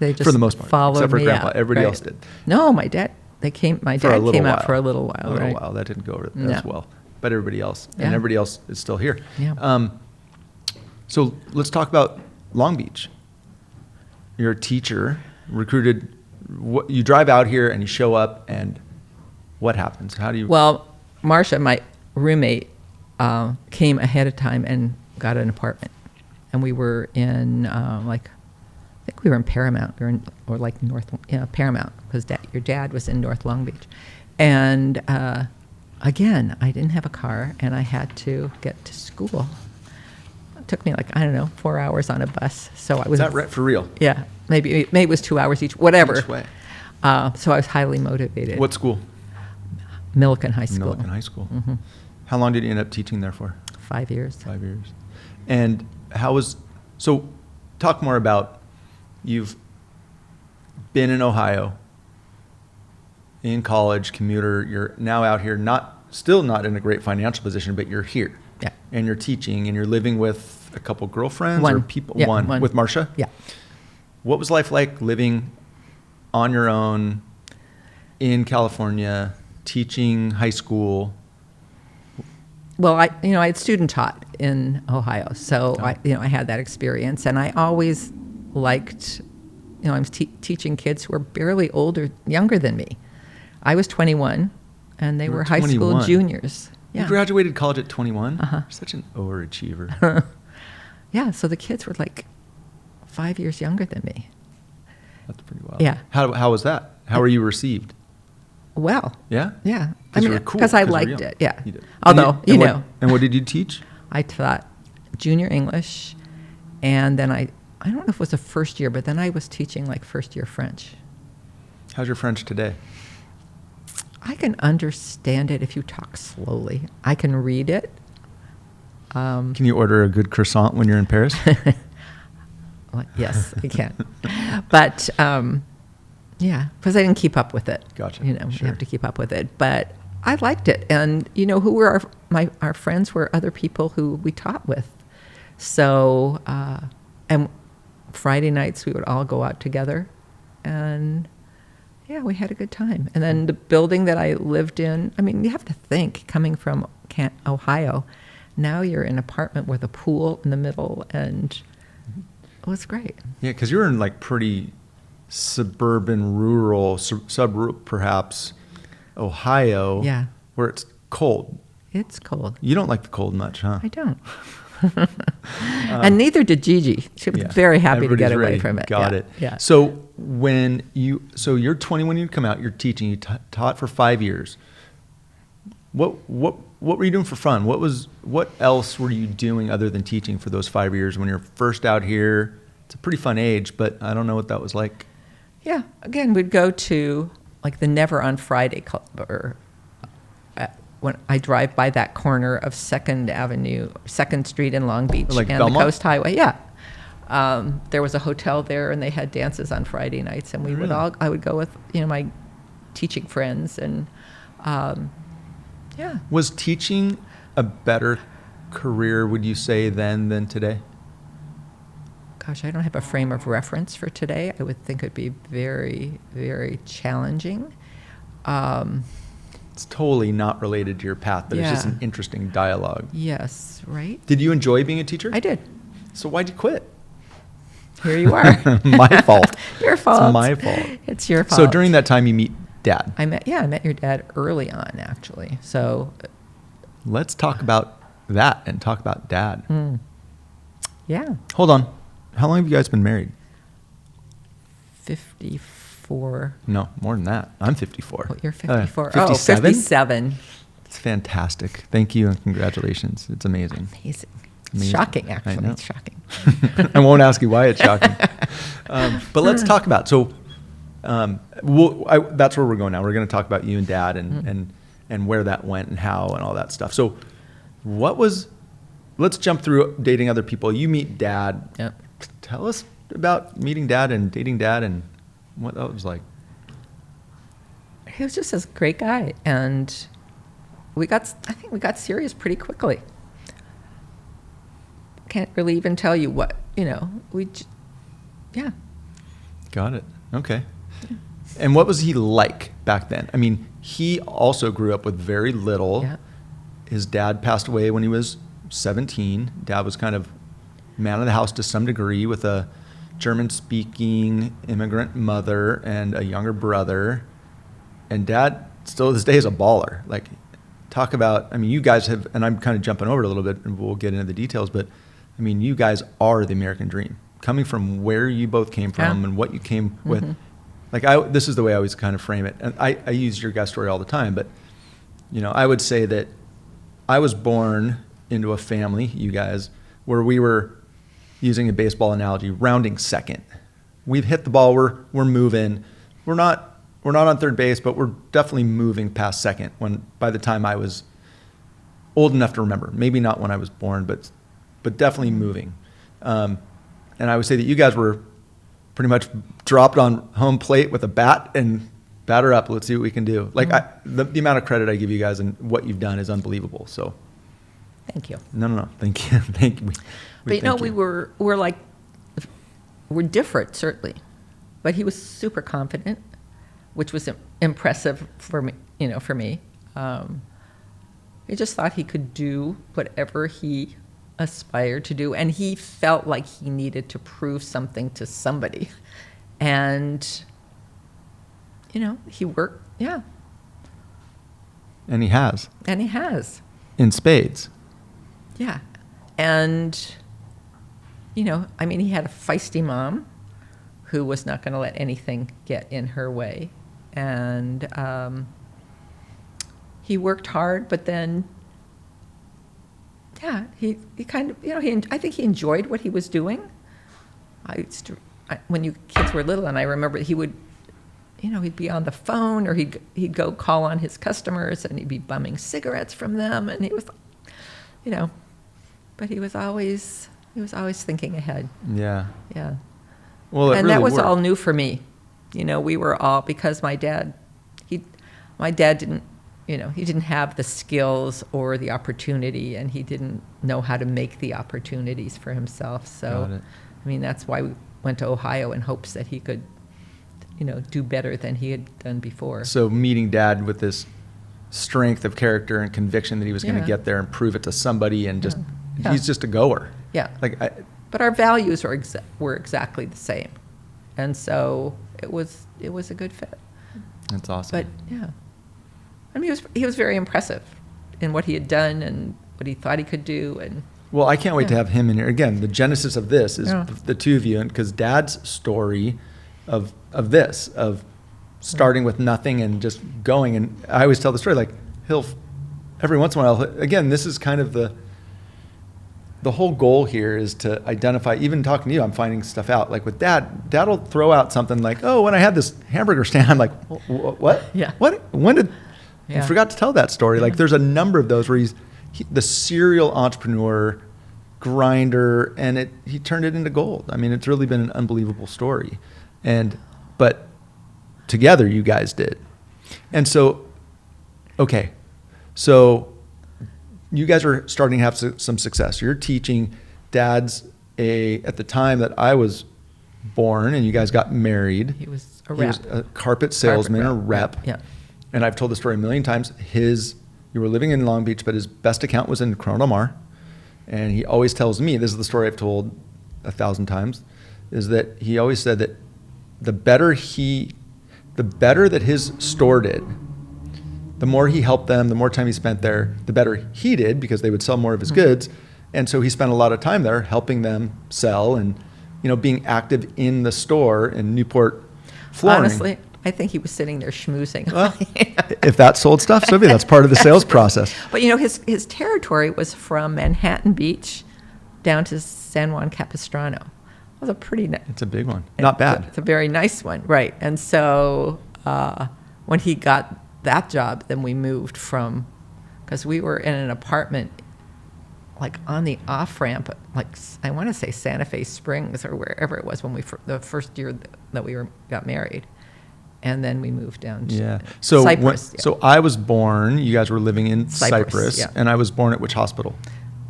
They just for the most part, followed except for me Grandpa. out, Everybody right. else did. No, my dad. My For a dad little came out while. for a little while. A little right? while. That didn't go as No. well. But everybody else, Yeah. and everybody else is still here. Yeah. So let's talk about Long Beach. You're a teacher, recruited. You drive out here and you show up, and what happens? How do you? Well, Marcia, my roommate, came ahead of time and got an apartment, and we were in I think we were in Paramount, or like Paramount, because your dad was in North Long Beach, and again, I didn't have a car, and I had to get to school. It took me 4 hours on a bus. So I was. Is that right, for real? Yeah, maybe it was 2 hours each, whatever. Each way. So I was highly motivated. What school? Millikan High School. Millikan High School. Mm-hmm. How long did you end up teaching there for? 5 years. 5 years. And so talk more about, you've been in Ohio, in college, commuter, you're now out here, still not in a great financial position, but you're here. Yeah. And you're teaching, and you're living with a couple girlfriends One. or people? Yeah, one. one. With Marcia? Yeah. What was life like living on your own in California, teaching high school? Well, I had student taught in Ohio, so Oh. I had that experience, and I always liked, I was teaching kids who were barely younger than me. I was 21, and they You were were high school 21. juniors. You Yeah, graduated college at 21? Uh-huh. You're such an overachiever. yeah. So the kids were 5 years younger than me. That's pretty wild. Yeah. How was that? How were you received? Well, Yeah? yeah. 'Cause you were cool, because I 'cause you were liked young. it. Yeah. You did. Although And know, And what did you teach? I taught junior English, and then I don't know if it was the first year, but then I was teaching first year French. How's your French today? I can understand it if you talk slowly. I can read it. Can you order a good croissant when you're in Paris? Well, yes, I can. But yeah, because I didn't keep up with it. Gotcha. You Sure. have to keep up with it. But I liked it, and who were our friends were other people who we taught with. So and Friday nights we would all go out together, and yeah, we had a good time. And then the building that I lived in, you have to think, coming from Ohio, now you're in an apartment with a pool in the middle, and it was great. Yeah, because you're in pretty suburban, rural, suburb perhaps, Ohio. Yeah. Where it's cold. It's cold. You don't like the cold much, huh? I don't. And neither did Gigi. She was very happy to get Everybody's away ready. from it. Got Yeah. it. Yeah. So you're 20 when you come out, you're teaching, you taught for 5 years. What were you doing for fun? What else were you doing other than teaching for those 5 years when you're first out here? It's a pretty fun age, but I don't know what that was like. Yeah. Again, we'd go to the Never on Friday club, or when I drive by that corner of 2nd Street in Long Beach, and Belmont? the Coast Highway. Yeah. There was a hotel there, and they had dances on Friday nights, and I would go with my teaching friends, and yeah. Was teaching a better career, would you say, then than today? Gosh, I don't have a frame of reference for today. I would think it'd be very, very challenging. It's totally not related to your path, but it's just an interesting dialogue. Yes, right? Did you enjoy being a teacher? I did. So why'd you quit? Here you are. My fault. Your fault. It's my fault. It's your fault. So during that time, you meet Dad. I met your dad early on, actually. So Let's talk about that and talk about Dad. yeah, Hold on. How long have you guys been married? 54. No, more than that. I'm 54. Oh, you're 54. 57? 57. It's fantastic. Thank you and congratulations. It's amazing. Amazing. Amazing. Shocking, I actually. know. It's shocking. I won't ask you why it's shocking. But let's talk about, that's where we're going now. We're going to talk about you and Dad and where that went and how and all that stuff. So let's jump through dating other people. You meet Dad. Yep. Tell us about meeting Dad and dating Dad and what that was like. He was just a great guy, and I think we got serious pretty quickly. Can't really even tell you what, yeah. Got it. Okay. And what was he like back then? I mean, he also grew up with very little. Yeah. His dad passed away when he was 17. Dad was kind of man of the house to some degree, with a German-speaking immigrant mother and a younger brother. And Dad, still to this day, is a baller. Like, talk about, I mean, you guys have, and I'm kind of jumping over a little bit, and we'll get into the details, but I mean, you guys are the American dream. Coming from where you both came from and what you came with. Like, this is the way I always kind of frame it. And I use your guys' story all the time, but, you know, I would say that I was born into a family, you guys, where we were, using a baseball analogy, rounding second. We've hit the ball, we're moving. We're not on third base, but we're definitely moving past second by the time I was old enough to remember. Maybe not when I was born, but definitely moving. And I would say that you guys were pretty much dropped on home plate with a bat and batter up. Let's see what we can do. Like, the amount of credit I give you guys and what you've done is unbelievable. So, Thank you. no, thank you, thank you. But you know, we're different, certainly. But he was super confident, which was impressive for me. You know, for me, he just thought he could do whatever he aspired to do, and he felt like he needed to prove something to somebody. And you know, he worked, And he has. In spades. Yeah. And, you know, I mean, he had a feisty mom who was not going to let anything get in her way. And he worked hard, but then, he kind of, you know, I think he enjoyed what he was doing. When you kids were little, and I remember he would, you know, he'd be on the phone, or he'd go call on his customers, and he'd be bumming cigarettes from them, and he was, you know, but he was always thinking ahead. Yeah. Yeah. Well, and really that was worked. all new for me. You know, we were all, because my dad didn't, you know, he didn't have the skills or the opportunity, and he didn't know how to make the opportunities for himself. So, Got it. I mean, that's why we went to Ohio in hopes that he could, you know, do better than he had done before. So meeting Dad with this strength of character and conviction that he was going to get there and prove it to somebody, and just he's just a goer. Yeah. Like, but our values were exactly the same, and so it was a good fit. That's awesome. But I mean, he was very impressive in what he had done and what he thought he could do. And well, I can't wait to have him in here. Again, the genesis of this is the two of you, and because Dad's story of starting with nothing and just going, and I always tell the story, like, he'll every once in a while, again, this is kind of the whole goal here is to identify, even talking to you, I'm finding stuff out. Like with Dad will throw out something like, oh, when I had this hamburger stand, I'm like, what? Yeah. What? When did, I forgot to tell that story. Like, there's a number of those where he's the serial entrepreneur, grinder, and he turned it into gold. I mean, it's really been an unbelievable story. But together you guys did. And so, okay, so you guys are starting to have some success. You're teaching. Dad's at the time that I was born and you guys got married. he was a rep. He was a carpet salesman, a rep. Yeah. And I've told the story a million times. You were living in Long Beach, but his best account was in Corona Del Mar. And he always tells me, this is the story I've told 1,000 times, is that he always said that the better that his store did, the more he helped them, the more time he spent there, the better he did, because they would sell more of his goods. And so he spent a lot of time there helping them sell and, you know, being active in the store in Newport flooring. Honestly, I think he was sitting there schmoozing. Well, if that sold stuff, so be it. That's part of the sales process. But, you know, his territory was from Manhattan Beach down to San Juan Capistrano. It was a pretty It's a big one. Not bad. It's a very nice one, right. And so when he got that job, then we moved because we were in an apartment like on the off-ramp, like I want to say Santa Fe Springs or wherever it was when the first year that we got married. And then we moved down to Cyprus. So I was born, you guys were living in Cyprus, and I was born at which hospital?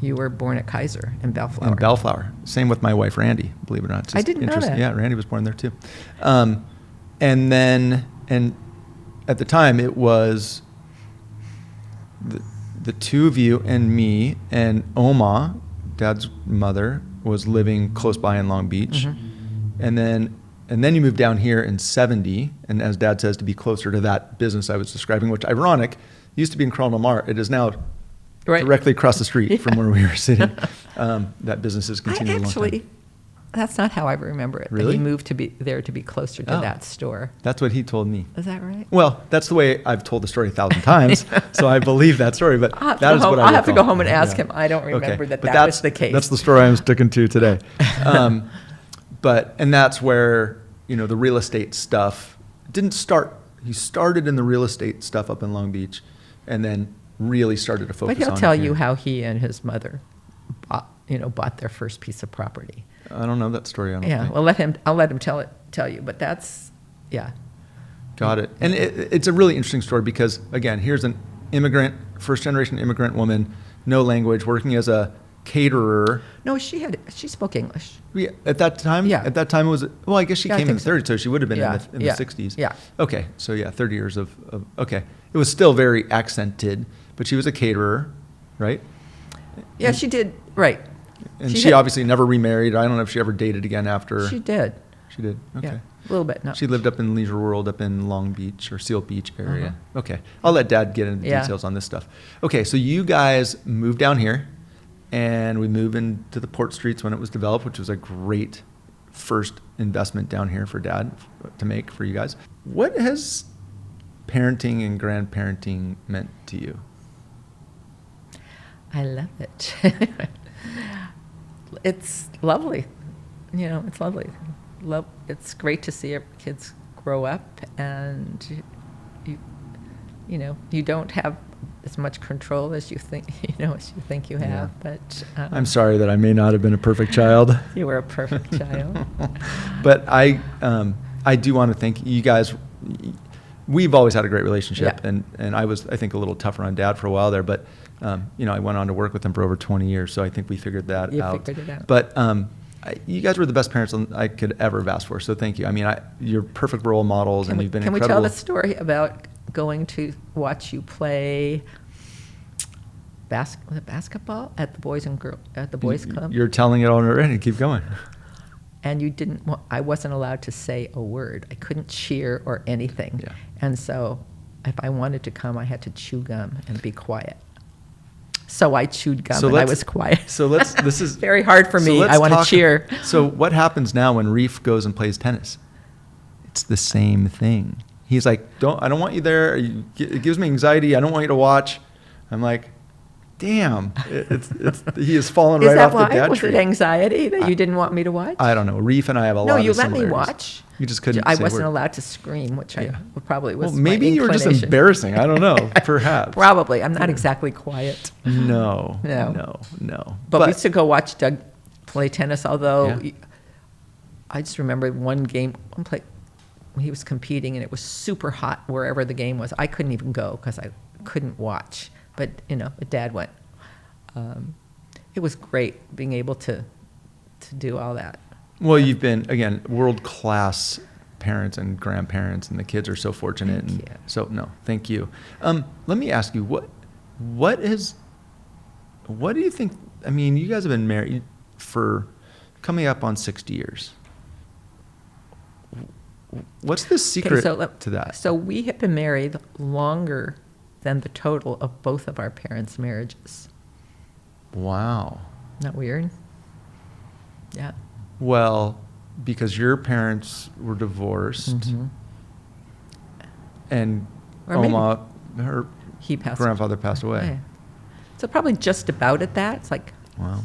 You were born at Kaiser in Bellflower. In Bellflower. Same with my wife, Randy, believe it or not. It's I just didn't know interesting. that. Yeah, Randy was born there too. And at the time, it was the two of you and me, and Oma, Dad's mother, was living close by in Long Beach. And then you moved down here in 70, and as Dad says, to be closer to that business I was describing, which, ironic, used to be in Corona Mar. It is now directly across the street from where we were sitting. That business has continued a long time. That's not how I remember it. Really? He moved to be closer to that store. That's what he told me. Is that right? Well, that's the way I've told the story 1,000 times, so I believe that story. But I'll have to go home and ask him. I don't remember that was the case. That's the story I'm sticking to today. And that's where, the real estate stuff didn't start. He started in the real estate stuff up in Long Beach, and then really started to focus on. But he'll tell you how he and his mother bought their first piece of property. I don't know that story. Well, I'll let him tell you. But that's, Got it. And it's a really interesting story because, again, here's an first generation immigrant woman, no language, working as a caterer. No, she spoke English. Yeah, at that time? Yeah. At that time it was, well, I guess she came in the 30s, so she would have been in the Yeah. 60s. Yeah. Okay, so 30 years of, okay. It was still very accented, but she was a caterer, right? Yeah, she did, right. And she obviously never remarried. I don't know if she ever dated again after. She did. She did, okay. Yeah, a little bit. No. She lived up in Leisure World, up in Long Beach or Seal Beach area. Okay, I'll let Dad get into details on this stuff. Okay, so you guys moved down here, and we moved into the Port Streets when it was developed, which was a great first investment down here for Dad to make for you guys. What has parenting and grandparenting meant to you? I love it. It's lovely. It's lovely. It's great to see our kids grow up, and you don't have as much control as you think you have. But I'm sorry that I may not have been a perfect child. You were a perfect child. But I do want to thank you guys. We've always had a great relationship, and I was, I think, a little tougher on Dad for a while there, but I went on to work with him for over 20 years, so I think we figured that out. You figured it out. But you guys were the best parents I could ever have asked for, so thank you. I mean, you're perfect role models, and you've been incredible. Can we tell the story about going to watch you play basketball at the Boys Club? You're telling it already. Keep going. And I wasn't allowed to say a word. I couldn't cheer or anything. Yeah. And so if I wanted to come, I had to chew gum and be quiet. So I chewed gum and I was quiet. So this is very hard for me. I want to cheer. So what happens now when Reef goes and plays tennis? It's the same thing. He's like, I don't want you there. It gives me anxiety. I don't want you to watch. I'm like, damn, he has fallen right off the dad tree. Was it anxiety that you didn't want me to watch? I don't know. Reef and I have a lot of similarities. No, you let me watch. You just couldn't I wasn't allowed to scream, which I probably was. Well, maybe you were just embarrassing. I don't know. Perhaps. Probably. I'm not exactly quiet. No. But we used to go watch Doug play tennis, although I just remember one play, he was competing and it was super hot wherever the game was. I couldn't even go because I couldn't watch. But, but Dad went. It was great being able to do all that. Well, you've been, again, world-class parents and grandparents, and the kids are so fortunate. Thank you. So, no, thank you. Let me ask you, what do you think, I mean, you guys have been married for coming up on 60 years. What's the secret to that? So we have been married longer than the total of both of our parents' marriages. Wow. Isn't that weird? Yeah. Well, because your parents were divorced, and Oma, her grandfather passed away. Yeah. So probably just about at that. It's like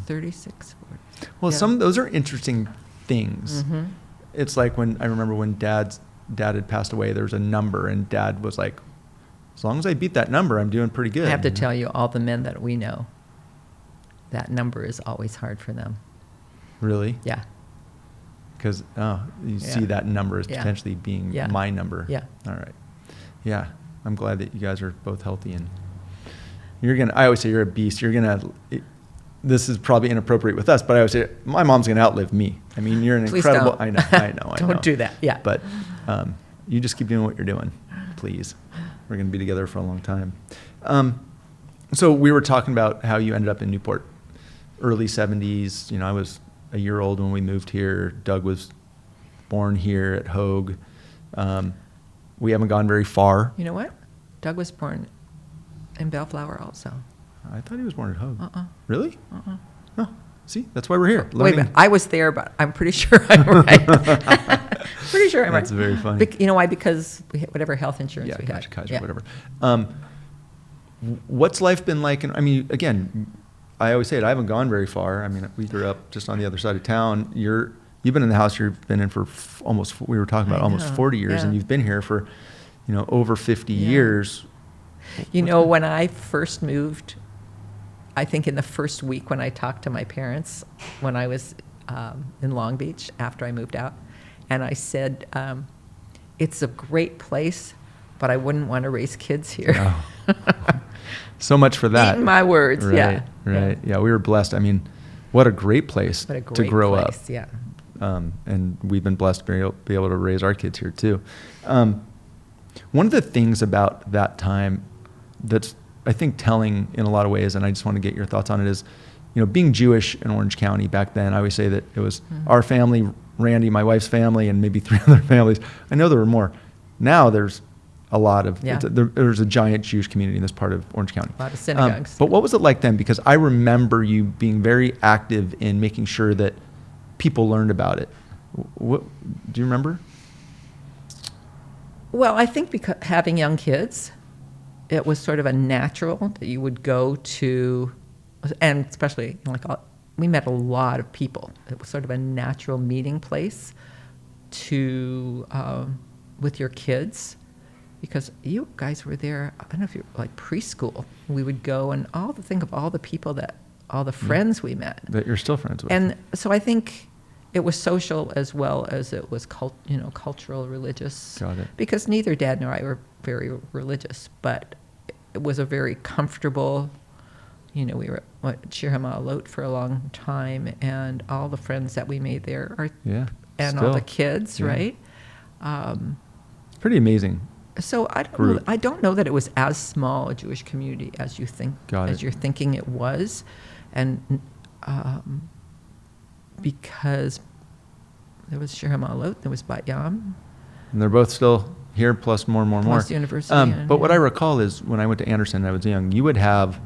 36, 40. Well, those are interesting things. It's like I remember when Dad had passed away, there was a number, and Dad was like, as long as I beat that number, I'm doing pretty good. I have to tell you, all the men that we know, that number is always hard for them. Really? Yeah. Because you see that number as potentially being my number. Yeah. All right. Yeah. I'm glad that you guys are both healthy, and I always say you're a beast. You're gonna this is probably inappropriate with us, but I would say my mom's going to outlive me. I mean, you're an Please incredible. don't. I know. Don't do that. Yeah. But you just keep doing what you're doing, please. We're going to be together for a long time. So we were talking about how you ended up in Newport, early 70s. You know, I was a year old when we moved here. Doug was born here at Hogue. We haven't gone very far. You know what? Doug was born in Bellflower also. I thought he was born at Hogue. Uh-uh. Really? Uh-uh. Oh, see, that's why we're here. Wait a minute. I was there, but I'm pretty sure I'm right. Pretty sure I'm right. That's very funny. You know why? Because we had whatever health insurance we had. Gotcha, whatever. What's life been like? And I mean, again, I always say it. I haven't gone very far. I mean, we grew up just on the other side of town. You've been in the house you've been in for almost. We were talking about almost 40 years, and you've been here for, over 50 years. You know, when I first moved, I think in the first week when I talked to my parents when I was in Long Beach after I moved out, and I said, it's a great place, but I wouldn't want to raise kids here. Oh. So much for that. Eating my words, right, Right. Yeah, we were blessed. I mean, what a great place to grow up. Yeah. And we've been blessed to be able to raise our kids here too. One of the things about that time that's, I think, telling in a lot of ways, and I just want to get your thoughts on it, is, being Jewish in Orange County back then, I always say that it was our family, Randy, my wife's family, and maybe 3 other families. I know there were more. Now there's a lot of, there's a giant Jewish community in this part of Orange County. A lot of synagogues. But what was it like then? Because I remember you being very active in making sure that people learned about it. What do you remember? Well, I think because having young kids, it was sort of a natural that you would go to, and especially we met a lot of people. It was sort of a natural meeting place to with your kids, because you guys were there. I don't know if you were like preschool. We would go and think of all the people all the friends we met that you're still friends with. And so I think it was social as well as it was cultural, religious. Got it. Because neither Dad nor I were very religious, but it was a very comfortable. We were at Shir Hamalot for a long time, and all the friends that we made there and all the kids, right? It's pretty amazing. So I don't know that it was as small a Jewish community as you think. As you're thinking it was, and because there was Shir Hamalot, there was Bat Yam, and they're both still here, plus more. Plus university. But what I recall is when I went to Anderson, I was young. You would have.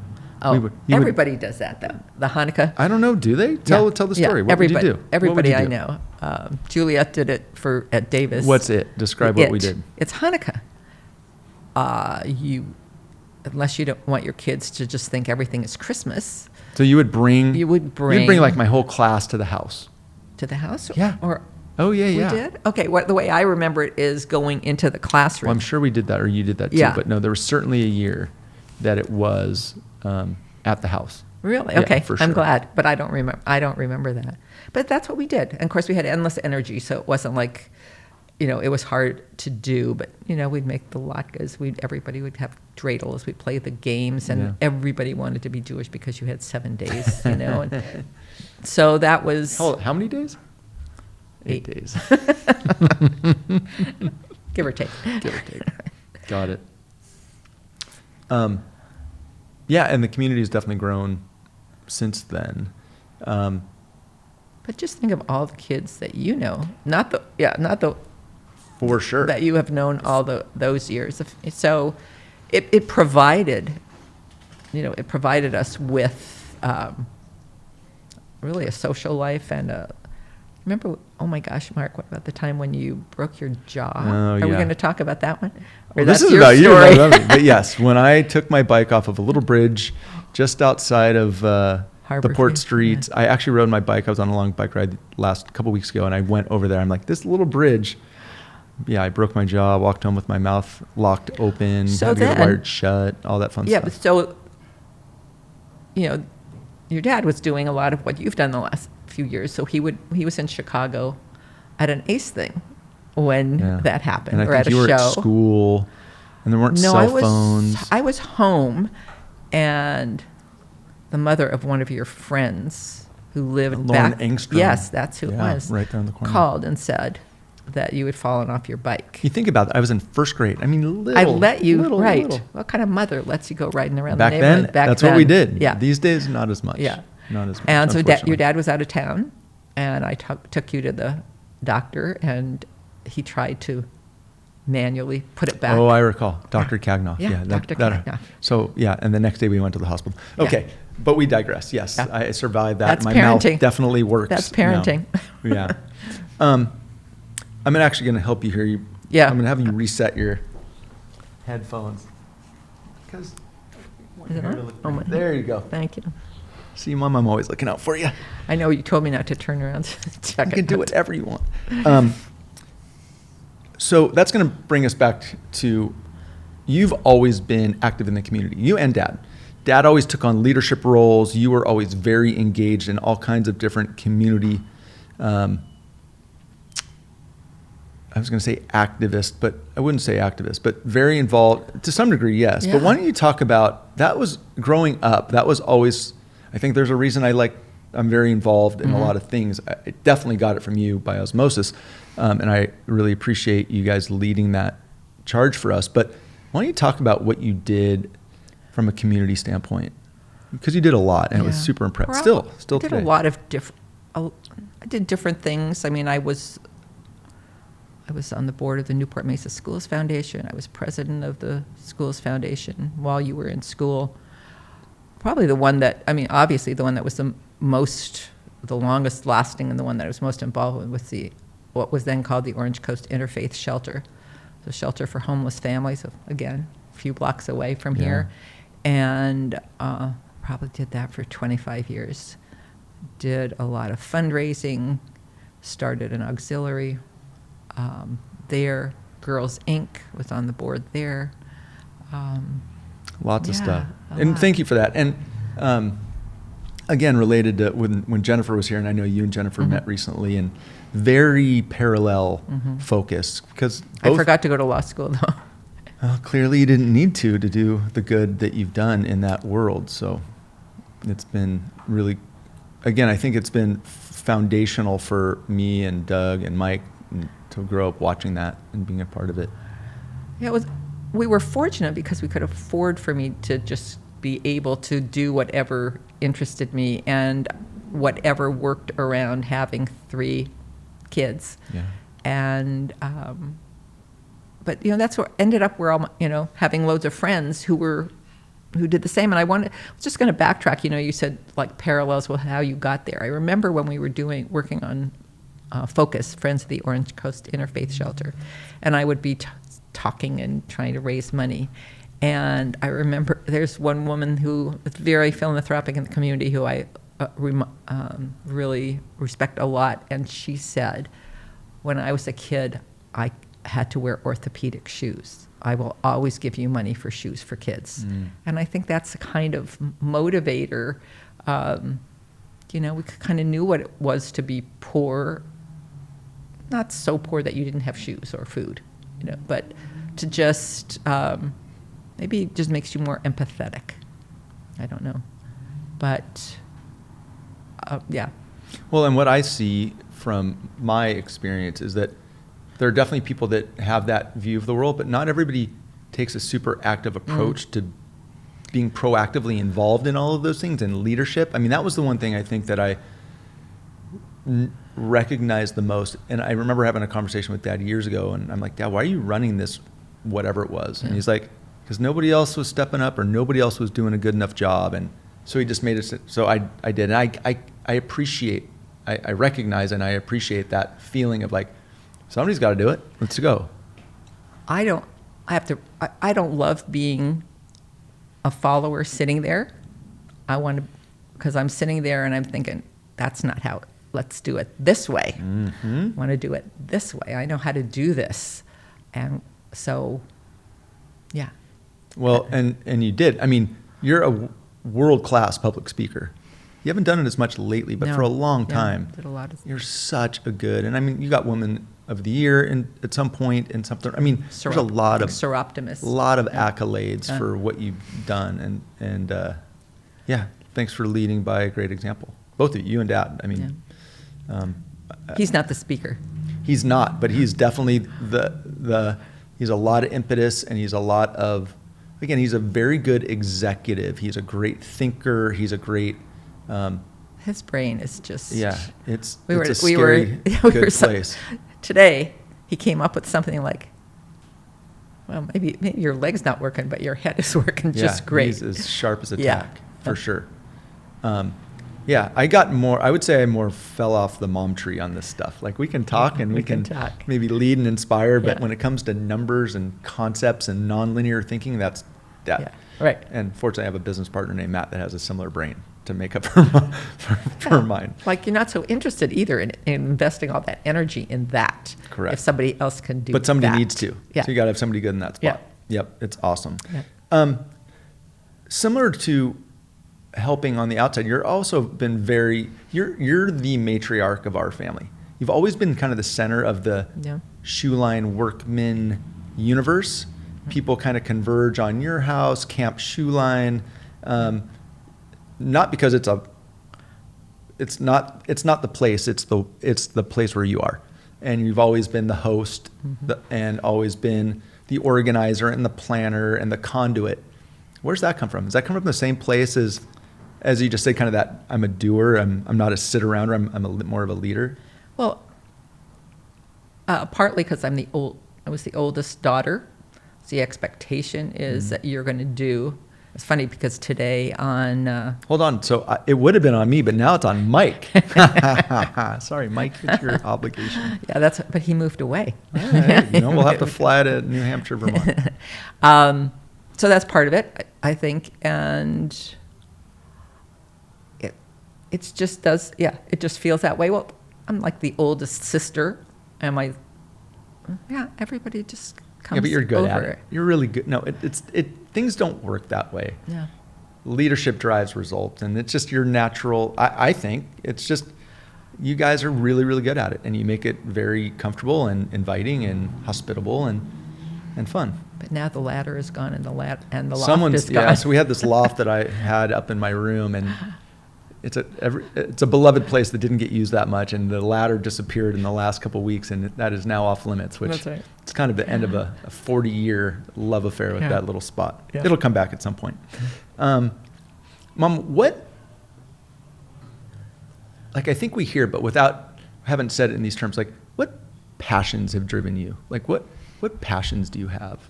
Everybody does that though. The Hanukkah. I don't know. Do they? Tell the story. What would you do? Everybody I know. Juliet did it at Davis. What's it? Describe what we did. It's Hanukkah. Unless you don't want your kids to just think everything is Christmas. So you would bring. You'd bring like my whole class to the house. To the house? Yeah. We did? Okay. The way I remember it is going into the classroom. Well, I'm sure we did that, or you did that too. Yeah. But no, there was certainly a year that it was at the house. Really? Okay. For sure. I'm glad, but I don't remember that. But that's what we did. And of course, we had endless energy, so it wasn't like, it was hard to do. But we'd make the latkes. Everybody would have dreidels. We'd play the games, and everybody wanted to be Jewish because you had 7 days. And so that was. How many days? 8 days. Give or take. Got it. Yeah, and the community has definitely grown since then. But just think of all the kids that not the for sure that you have known all those years. So it provided, it provided us with really a social life and remember, oh my gosh, Mark, what about the time when you broke your jaw? Are we going to talk about that one? Well, this is about you, not about me. But yes, when I took my bike off of a little bridge just outside of the Port Street, I actually rode my bike. I was on a long bike ride last couple weeks ago, and I went over there. I'm like, this little bridge. Yeah, I broke my jaw, walked home with my mouth locked open, had to get it wired shut, all that fun stuff. Yeah, but so, your dad was doing a lot of what you've done the last few years. So he was in Chicago at an ACE thing when that happened, and or at a show. You were at school, and there weren't cell phones. I was home, and the mother of one of your friends who lived Lauren back. Engstrom. Yes, that's who it was. Right there in the corner. Called and said that you had fallen off your bike. You think about that. I was in first grade. I mean, little. I let you, right. Little. What kind of mother lets you go riding around Back the neighborhood? then, that's what we did. Yeah. These days, not as much. Yeah. Not as much. And so unfortunately. your dad was out of town, and I took you to the doctor, and he tried to manually put it back. Oh, I recall. Dr. Kagnoff. Yeah, Dr. Kagnoff. So, yeah, and the next day we went to the hospital. Okay, but we digress. Yes, Yeah. I survived that. That's My parenting. mouth definitely works. That's parenting. now. Yeah. I'm actually going to help you here. Yeah. I'm going to have you reset your headphones. Because Is it on? Oh, my- there you go. Thank you. See, Mom, I'm always looking out for you. I know you told me not to turn around to check You it. can do whatever you want. So that's going to bring us back to, you've always been active in the community, you and Dad. Dad always took on leadership roles. You were always very engaged in all kinds of different community, I was going to say activist, but I wouldn't say activist, but very involved to some degree, yes. Yeah. But why don't you talk about, that was growing up, that was always, I think there's a reason I'm very involved in a lot of things. I definitely got it from you by osmosis. And I really appreciate you guys leading that charge for us. But why don't you talk about what you did from a community standpoint? Because you did a lot, and it was Yeah. super impressive. Well, Still I did today. a lot of I did different things. I mean, I was on the board of the Newport Mesa Schools Foundation. I was president of the Schools Foundation while you were in school. Probably the one that, I mean, obviously the one that was the longest lasting, and the one that I was most involved with was what was then called the Orange Coast Interfaith Shelter, the shelter for homeless families, again, a few blocks away from here. And probably did that for 25 years. Did a lot of fundraising, started an auxiliary there. Girls Inc. was on the board there. Lots of Yeah, stuff. a And lot. thank you for that. And again, related to when Jennifer was here, and I know you and Jennifer met recently, and very parallel focus. Because I forgot to go to law school, though. Well, clearly you didn't need to do the good that you've done in that world. So it's been really, again, I think it's been foundational for me and Doug and Mike to grow up watching that and being a part of it. Yeah, we were fortunate because we could afford for me to just be able to do whatever interested me and whatever worked around having 3 kids. Yeah. And, but that's what ended up where all having loads of friends who did the same. And I was just going to backtrack. You said like parallels with how you got there. I remember when we were working on Focus, Friends of the Orange Coast Interfaith Shelter, and I would be talking and trying to raise money. And I remember there's one woman who is very philanthropic in the community who I really respect a lot. And she said, when I was a kid, I had to wear orthopedic shoes. I will always give you money for shoes for kids. And I think that's a kind of motivator. We kind of knew what it was to be poor, not so poor that you didn't have shoes or food, but to just, maybe it just makes you more empathetic. I don't know. But, yeah. Well, and what I see from my experience is that there are definitely people that have that view of the world, but not everybody takes a super active approach to being proactively involved in all of those things and leadership. I mean, that was the one thing I think that I recognized the most. And I remember having a conversation with Dad years ago, and I'm like, Dad, why are you running this, whatever it was? And he's like, because nobody else was stepping up or nobody else was doing a good enough job. And so he just made it. So I did. And I appreciate, I recognize and I appreciate that feeling of like, somebody's got to do it. Let's go. I don't love being a follower sitting there. I want to, because I'm sitting there and I'm thinking, that's not how, let's do it this way. I want to do it this way. I know how to do this. And so, yeah. Well, and you did. I mean, you're a world-class public speaker. You haven't done it as much lately, but No. for a long Yeah, time, did a lot of you're such a good, and I mean, you got Woman of the Year at some point and something. I mean, there's a lot of Seroptimus. accolades for what you've done, and yeah, thanks for leading by a great example. Both of you and Dad. I mean, He's not the speaker. he's not, but he's definitely he's a lot of impetus, and he's a lot of, again, he's a very good executive. He's a great thinker. He's a great, His brain is just. yeah, it's a scary, good place. Today, he came up with something like, well, maybe your leg's not working, but your head is working just great. He's as sharp as a Yeah. tack, for sure. Yeah, I would say I more fell off the mom tree on this stuff. Like, we can talk and we can talk. maybe lead and inspire, but Yeah. when it comes to numbers and concepts and nonlinear thinking, that's Dad. Yeah, right. And fortunately, I have a business partner named Matt that has a similar brain to make up for mine. Like, you're not so interested either in investing all that energy in that. Correct. If somebody else can do But somebody that. needs to. Yeah. So you got to have somebody good in that spot. Yeah. Yep, it's awesome. Yeah. Similar to helping on the outside, you're also been you're the matriarch of our family. You've always been kind of the center of the Yeah. Schulein workman universe. People kind of converge on your house, Camp Schulein, not because it's not the place, it's the place where you are. And you've always been the host, and always been the organizer and the planner and the conduit. Where's that come from? Does that come from the same place as you just say, kind of that I'm a doer, I'm not a sit arounder, I'm more of a leader? Well, partly because I was the oldest daughter. So the expectation is that you're going to do. It's funny because today on. Hold on. So it would have been on me, but now it's on Mike. Sorry, Mike, it's your obligation. Yeah, but he moved away. All right, we'll have to fly to New Hampshire, Vermont. So that's part of it, I think, and it just does. Yeah, it just feels that way. Well, I'm like the oldest sister, and everybody just comes. Yeah, but you're good over at it. You're really good. No, things don't work that way. Yeah. Leadership drives results, and it's just your natural. I think it's just you guys are really, really good at it, and you make it very comfortable and inviting and hospitable and fun. But now the ladder is gone, and the loft is gone. Yeah, so we had this loft that I had up in my room, and it's a beloved place that didn't get used that much, and the ladder disappeared in the last couple of weeks, and that is now off limits, which That's right. it's kind of the end of a 40-year love affair with Yeah. that little spot. Yeah. It'll come back at some point. Mom, I think we hear, but haven't said it in these terms, like, what passions have driven you? Like, what passions do you have?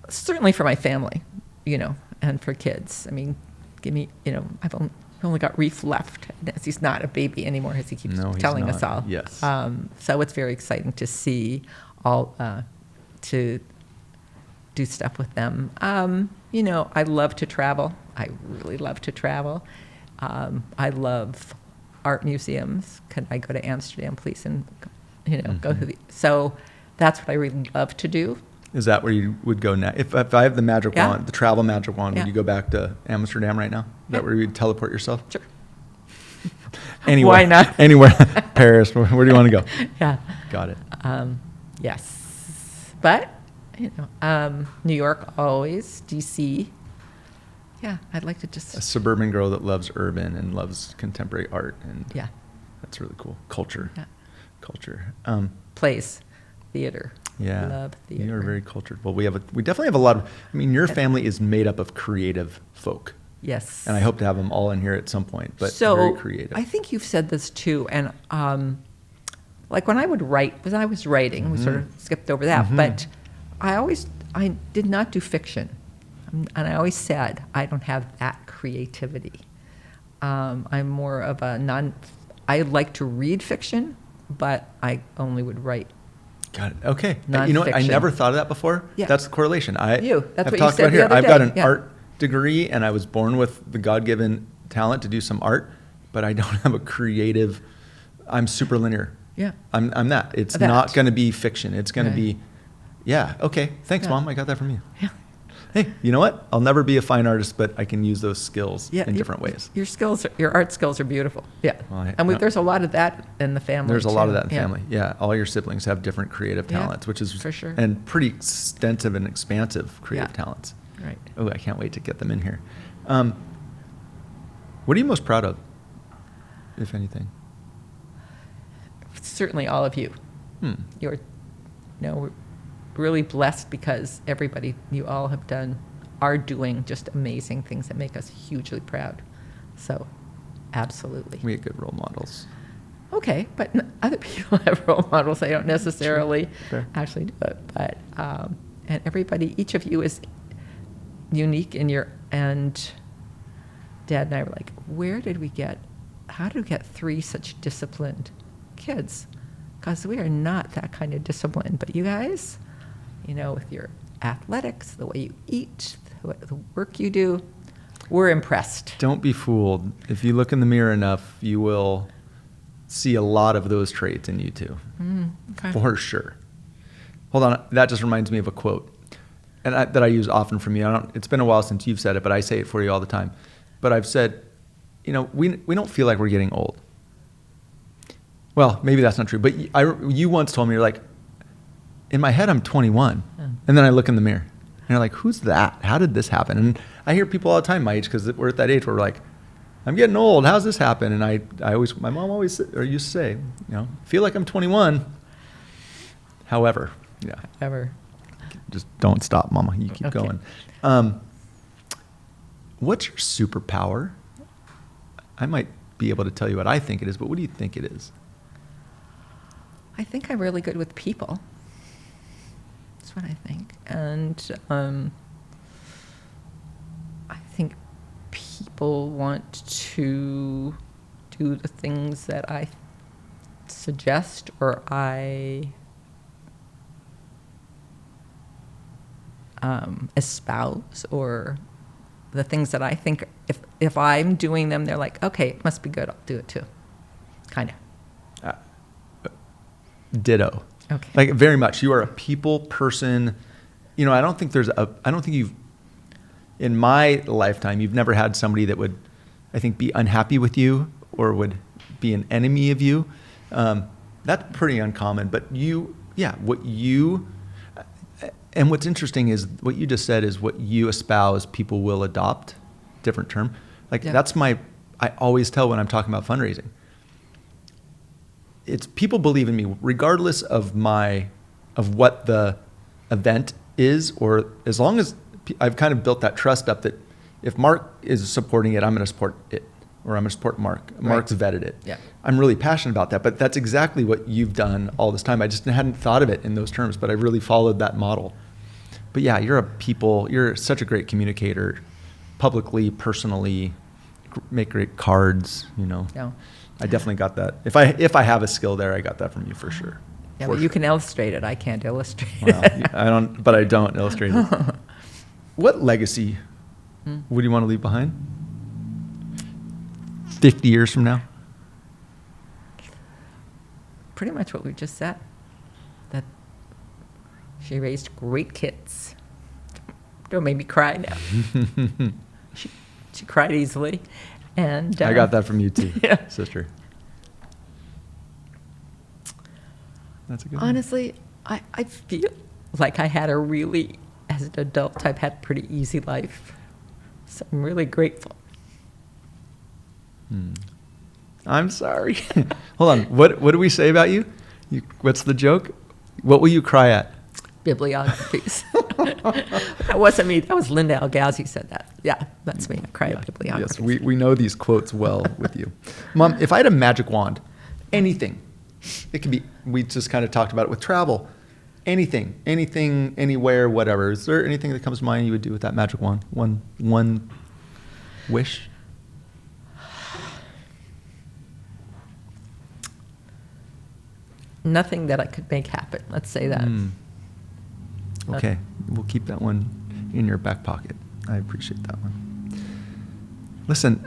Certainly for my family, and for kids. I mean, give me, I've only got Reef left. He's not a baby anymore, as he keeps telling us all. Yes. So it's very exciting to see all, to do stuff with them. I love to travel. I really love to travel. I love art museums. Can I go to Amsterdam, please, and go through so that's what I really love to do. Is that where you would go now? If I have the magic Yeah. wand, the travel magic wand, Yeah. would you go back to Amsterdam right now? Is that where you would teleport yourself? Sure. Anywhere. Why not? Anywhere. Paris. Where do you want to go? Yeah. Got it. Yes. But, New York always, DC. Yeah, I'd like to A just, suburban girl that loves urban and loves contemporary art, and yeah, that's really cool. Culture. yeah. Culture. Plays, theater. Yeah. Love theater. You are very cultured. Well, we definitely have a lot of, your family is made up of creative folk. Yes. And I hope to have them all in here at some point, but so very creative. I think you've said this too, and like when I was writing, we sort of skipped over that, but I did not do fiction, and I always said I don't have that creativity. I'm more of I like to read fiction, but I only would write. Got it. Okay. Nonfiction. You know what? I never thought of that before. Yeah. That's the correlation. That's I've what you talked said about the here. other I've got day. an Yeah. art degree, and I was born with the God-given talent to do some art, but I don't have a creative. I'm super linear. Yeah. I'm that. It's That. not going to be fiction. It's going to Right. be, yeah. Okay. Thanks, Yeah. Mom. I got that from you. Yeah. Hey, you know what? I'll never be a fine artist, but I can use those skills in your- different ways. Your art skills are beautiful. Yeah. Well, There's a lot of that in the family. There's a lot of too. that in the Yeah. family. Yeah, all your siblings have different creative Yeah, talents, which is for sure. and pretty extensive and expansive creative Yeah. talents. Right. Oh, I can't wait to get them in here. What are you most proud of, if anything? Certainly all of you. You're, really blessed because everybody, you all are doing just amazing things that make us hugely proud. So, absolutely. We have good role models. Okay, but other people have role models. They don't necessarily actually do it. But, and everybody, each of you is unique and Dad and I were like, how did we get 3 such disciplined kids? Because we are not that kind of disciplined. But you guys, with your athletics, the way you eat, the work you do, we're impressed. Don't be fooled. If you look in the mirror enough, you will see a lot of those traits in you too. Okay. For sure. Hold on. That just reminds me of a quote that I use often from you. It's been a while since you've said it, but I say it for you all the time. But I've said, we don't feel like we're getting old. Well, maybe that's not true. But you once told me, you're like, in my head, I'm 21. And then I look in the mirror. And you're like, who's that? How did this happen? And I hear people all the time my age, because we're at that age where we're like, I'm getting old. How's this happen? And my mom always used to say, feel like I'm 21. However, just don't stop, Mama. You keep going. What's your superpower? I might be able to tell you what I think it is, but what do you think it is? I think I'm really good with people. That's what I think. And I think people want to do the things that I suggest or I espouse, or the things that I think if I'm doing them, they're like, okay, it must be good, I'll do it too. Kind of. Ditto. Okay. Like, very much. You are a people person. I don't think you've, in my lifetime, you've never had somebody that would, I think, be unhappy with you or would be an enemy of you. That's pretty uncommon. But and what's interesting is what you just said is what you espouse, people will adopt. Different term. That's I always tell when I'm talking about fundraising. It's people believe in me regardless of what the event is, or as long as I've kind of built that trust up that if Mark is supporting it, I'm going to support it, or I'm going to support Mark. Right. Mark's vetted it. Yeah. I'm really passionate about that, but that's exactly what you've done all this time. I just hadn't thought of it in those terms, but I really followed that model. But yeah, you're such a great communicator, publicly, personally, make great cards, Yeah. I definitely got that. If I have a skill there, I got that from you for sure. Yeah, but you can illustrate it. I can't illustrate well, it. I don't illustrate it. What legacy would you want to leave behind? 50 years from now? Pretty much what we just said. That she raised great kids. Don't make me cry now. She cried easily. And I got that from you too, sister. That's a good one. Honestly, I feel like I had as an adult, I've had a pretty easy life. So I'm really grateful. I'm sorry. Hold on. What do we say about you? What's the joke? What will you cry at? Bibliographies. That wasn't me. That was Linda Algazi said that. Yeah, that's me. I cry at bibliographies. Yes, we know these quotes well with you. Mom, if I had a magic wand, anything, it could be, we just kind of talked about it with travel, anything, anywhere, whatever. Is there anything that comes to mind you would do with that magic wand? One wish? Nothing that I could make happen. Let's say that. Okay, we'll keep that one in your back pocket. I appreciate that one. Listen,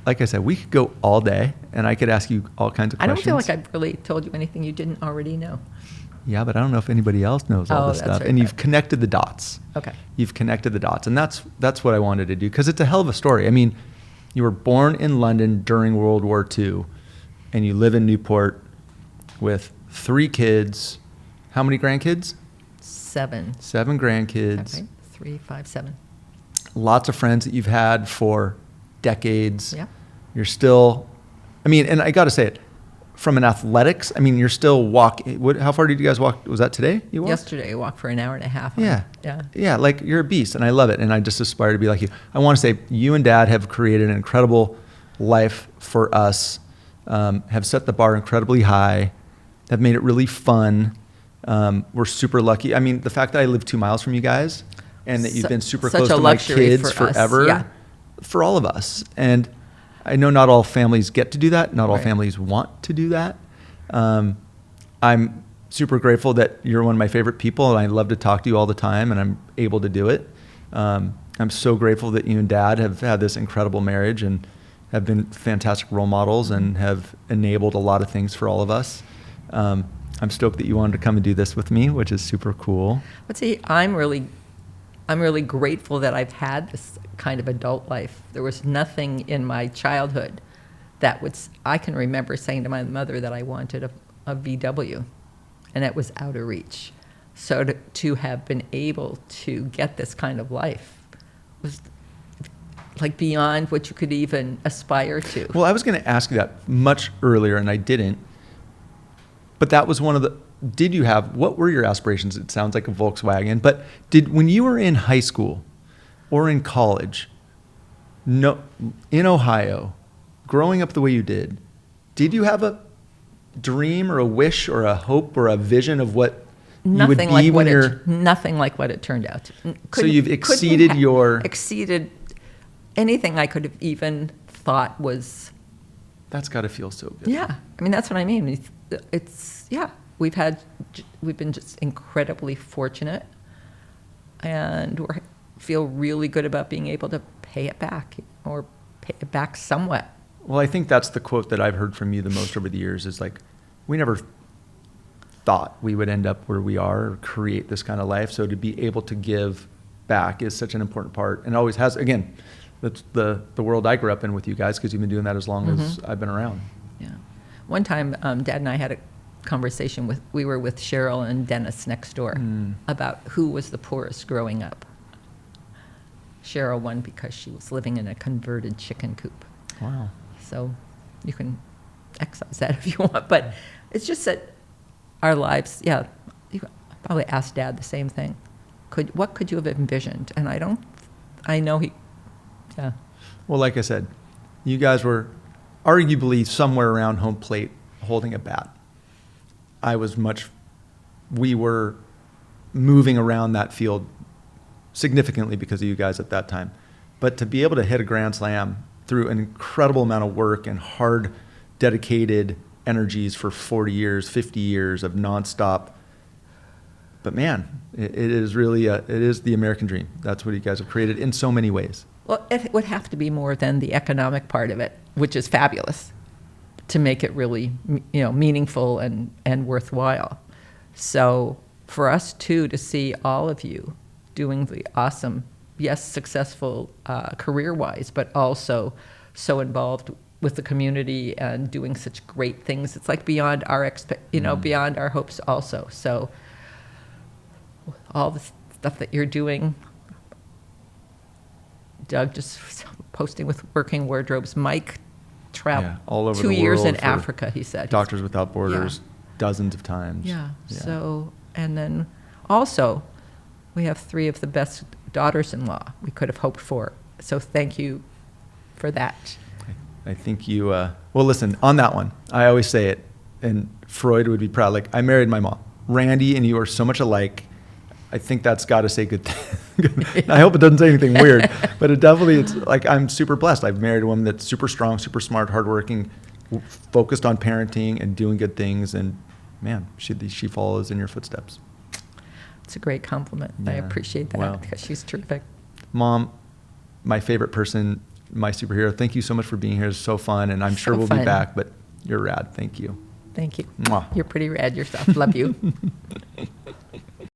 like I said, we could go all day, and I could ask you all kinds of questions. I don't feel like I've really told you anything you didn't already know. Yeah, but I don't know if anybody else knows all this stuff. Right, and you've connected the dots. Okay. You've connected the dots, and that's what I wanted to do, because it's a hell of a story. I mean, you were born in London during World War II, and you live in Newport with 3 kids. How many grandkids? 7. 7 grandkids. Okay. 3, 5, 7. Lots of friends that you've had for decades. Yeah. You're still, I mean, and I got to say it, from an athletics, I mean, you're still walking. How far did you guys walk? Was that today you walked? Yesterday, I walked for an hour and a half. Yeah. Yeah. Yeah, like you're a beast, and I love it, and I just aspire to be like you. I want to say you and Dad have created an incredible life for us, have set the bar incredibly high, have made it really fun. We're super lucky. I mean, the fact that I live 2 miles from you guys and that you've been super such close a to my luxury kids for us. forever, Yeah. for all of us. And I know not all families get to do that. Not all Right. families want to do that. I'm super grateful that you're one of my favorite people, and I love to talk to you all the time, and I'm able to do it. I'm so grateful that you and Dad have had this incredible marriage and have been fantastic role models and have enabled a lot of things for all of us. I'm stoked that you wanted to come and do this with me, which is super cool. But see, I'm really grateful that I've had this kind of adult life. There was nothing in my childhood that I can remember saying to my mother that I wanted a VW, and it was out of reach. So to have been able to get this kind of life was like beyond what you could even aspire to. Well, I was going to ask you that much earlier, and I didn't. But that was one of the. What were your aspirations? It sounds like a Volkswagen. But when you were in high school or in college, in Ohio, growing up the way you did you have a dream or a wish or a hope or a vision of what you would be when you're. Nothing like what it turned out. So you've exceeded exceeded anything I could have even thought was. That's got to feel so good. Yeah, I mean that's what I mean. We've been just incredibly fortunate, and we feel really good about being able to pay it back or pay it back somewhat. Well, I think that's the quote that I've heard from you the most over the years is like, we never thought we would end up where we are or create this kind of life. So to be able to give back is such an important part, and always has. Again, that's the world I grew up in with you guys, because you've been doing that as long as I've been around. Yeah. One time, Dad and I had a conversation we were with Cheryl and Dennis next door about who was the poorest growing up. Cheryl won because she was living in a converted chicken coop. Wow. So you can excise that if you want, but it's just that our lives, you probably asked Dad the same thing. What could you have envisioned? And I know he. Yeah. Well, like I said, you guys were arguably somewhere around home plate holding a bat. We were moving around that field significantly because of you guys at that time. But to be able to hit a grand slam through an incredible amount of work and hard, dedicated energies for 40 years, 50 years of nonstop. But man, it is really, it is the American dream. That's what you guys have created in so many ways. Well, it would have to be more than the economic part of it, which is fabulous, to make it really, meaningful and worthwhile. So for us too, to see all of you doing the awesome, yes, successful career-wise, but also so involved with the community and doing such great things, it's like beyond our beyond our hopes also. So all the stuff that you're doing. Doug just posting with Working Wardrobes. Mike traveled all over 2 the years world in Africa, he said. Doctors Without Borders, dozens of times. Yeah. So, and then also, we have 3 of the best daughters-in-law we could have hoped for. So thank you for that. I think you, well, listen, on that one, I always say it, and Freud would be proud. Like, I married my mom. Randy and you are so much alike. I think that's got to say good things. I hope it doesn't say anything weird, but it's like, I'm super blessed. I've married a woman that's super strong, super smart, hardworking, focused on parenting and doing good things. And man, she follows in your footsteps. It's a great compliment. Yeah. I appreciate that because she's terrific. Mom, my favorite person, my superhero. Thank you so much for being here. It's so fun. And I'm sure we'll be back, but you're rad. Thank you. Thank you. Mwah. You're pretty rad yourself. Love you.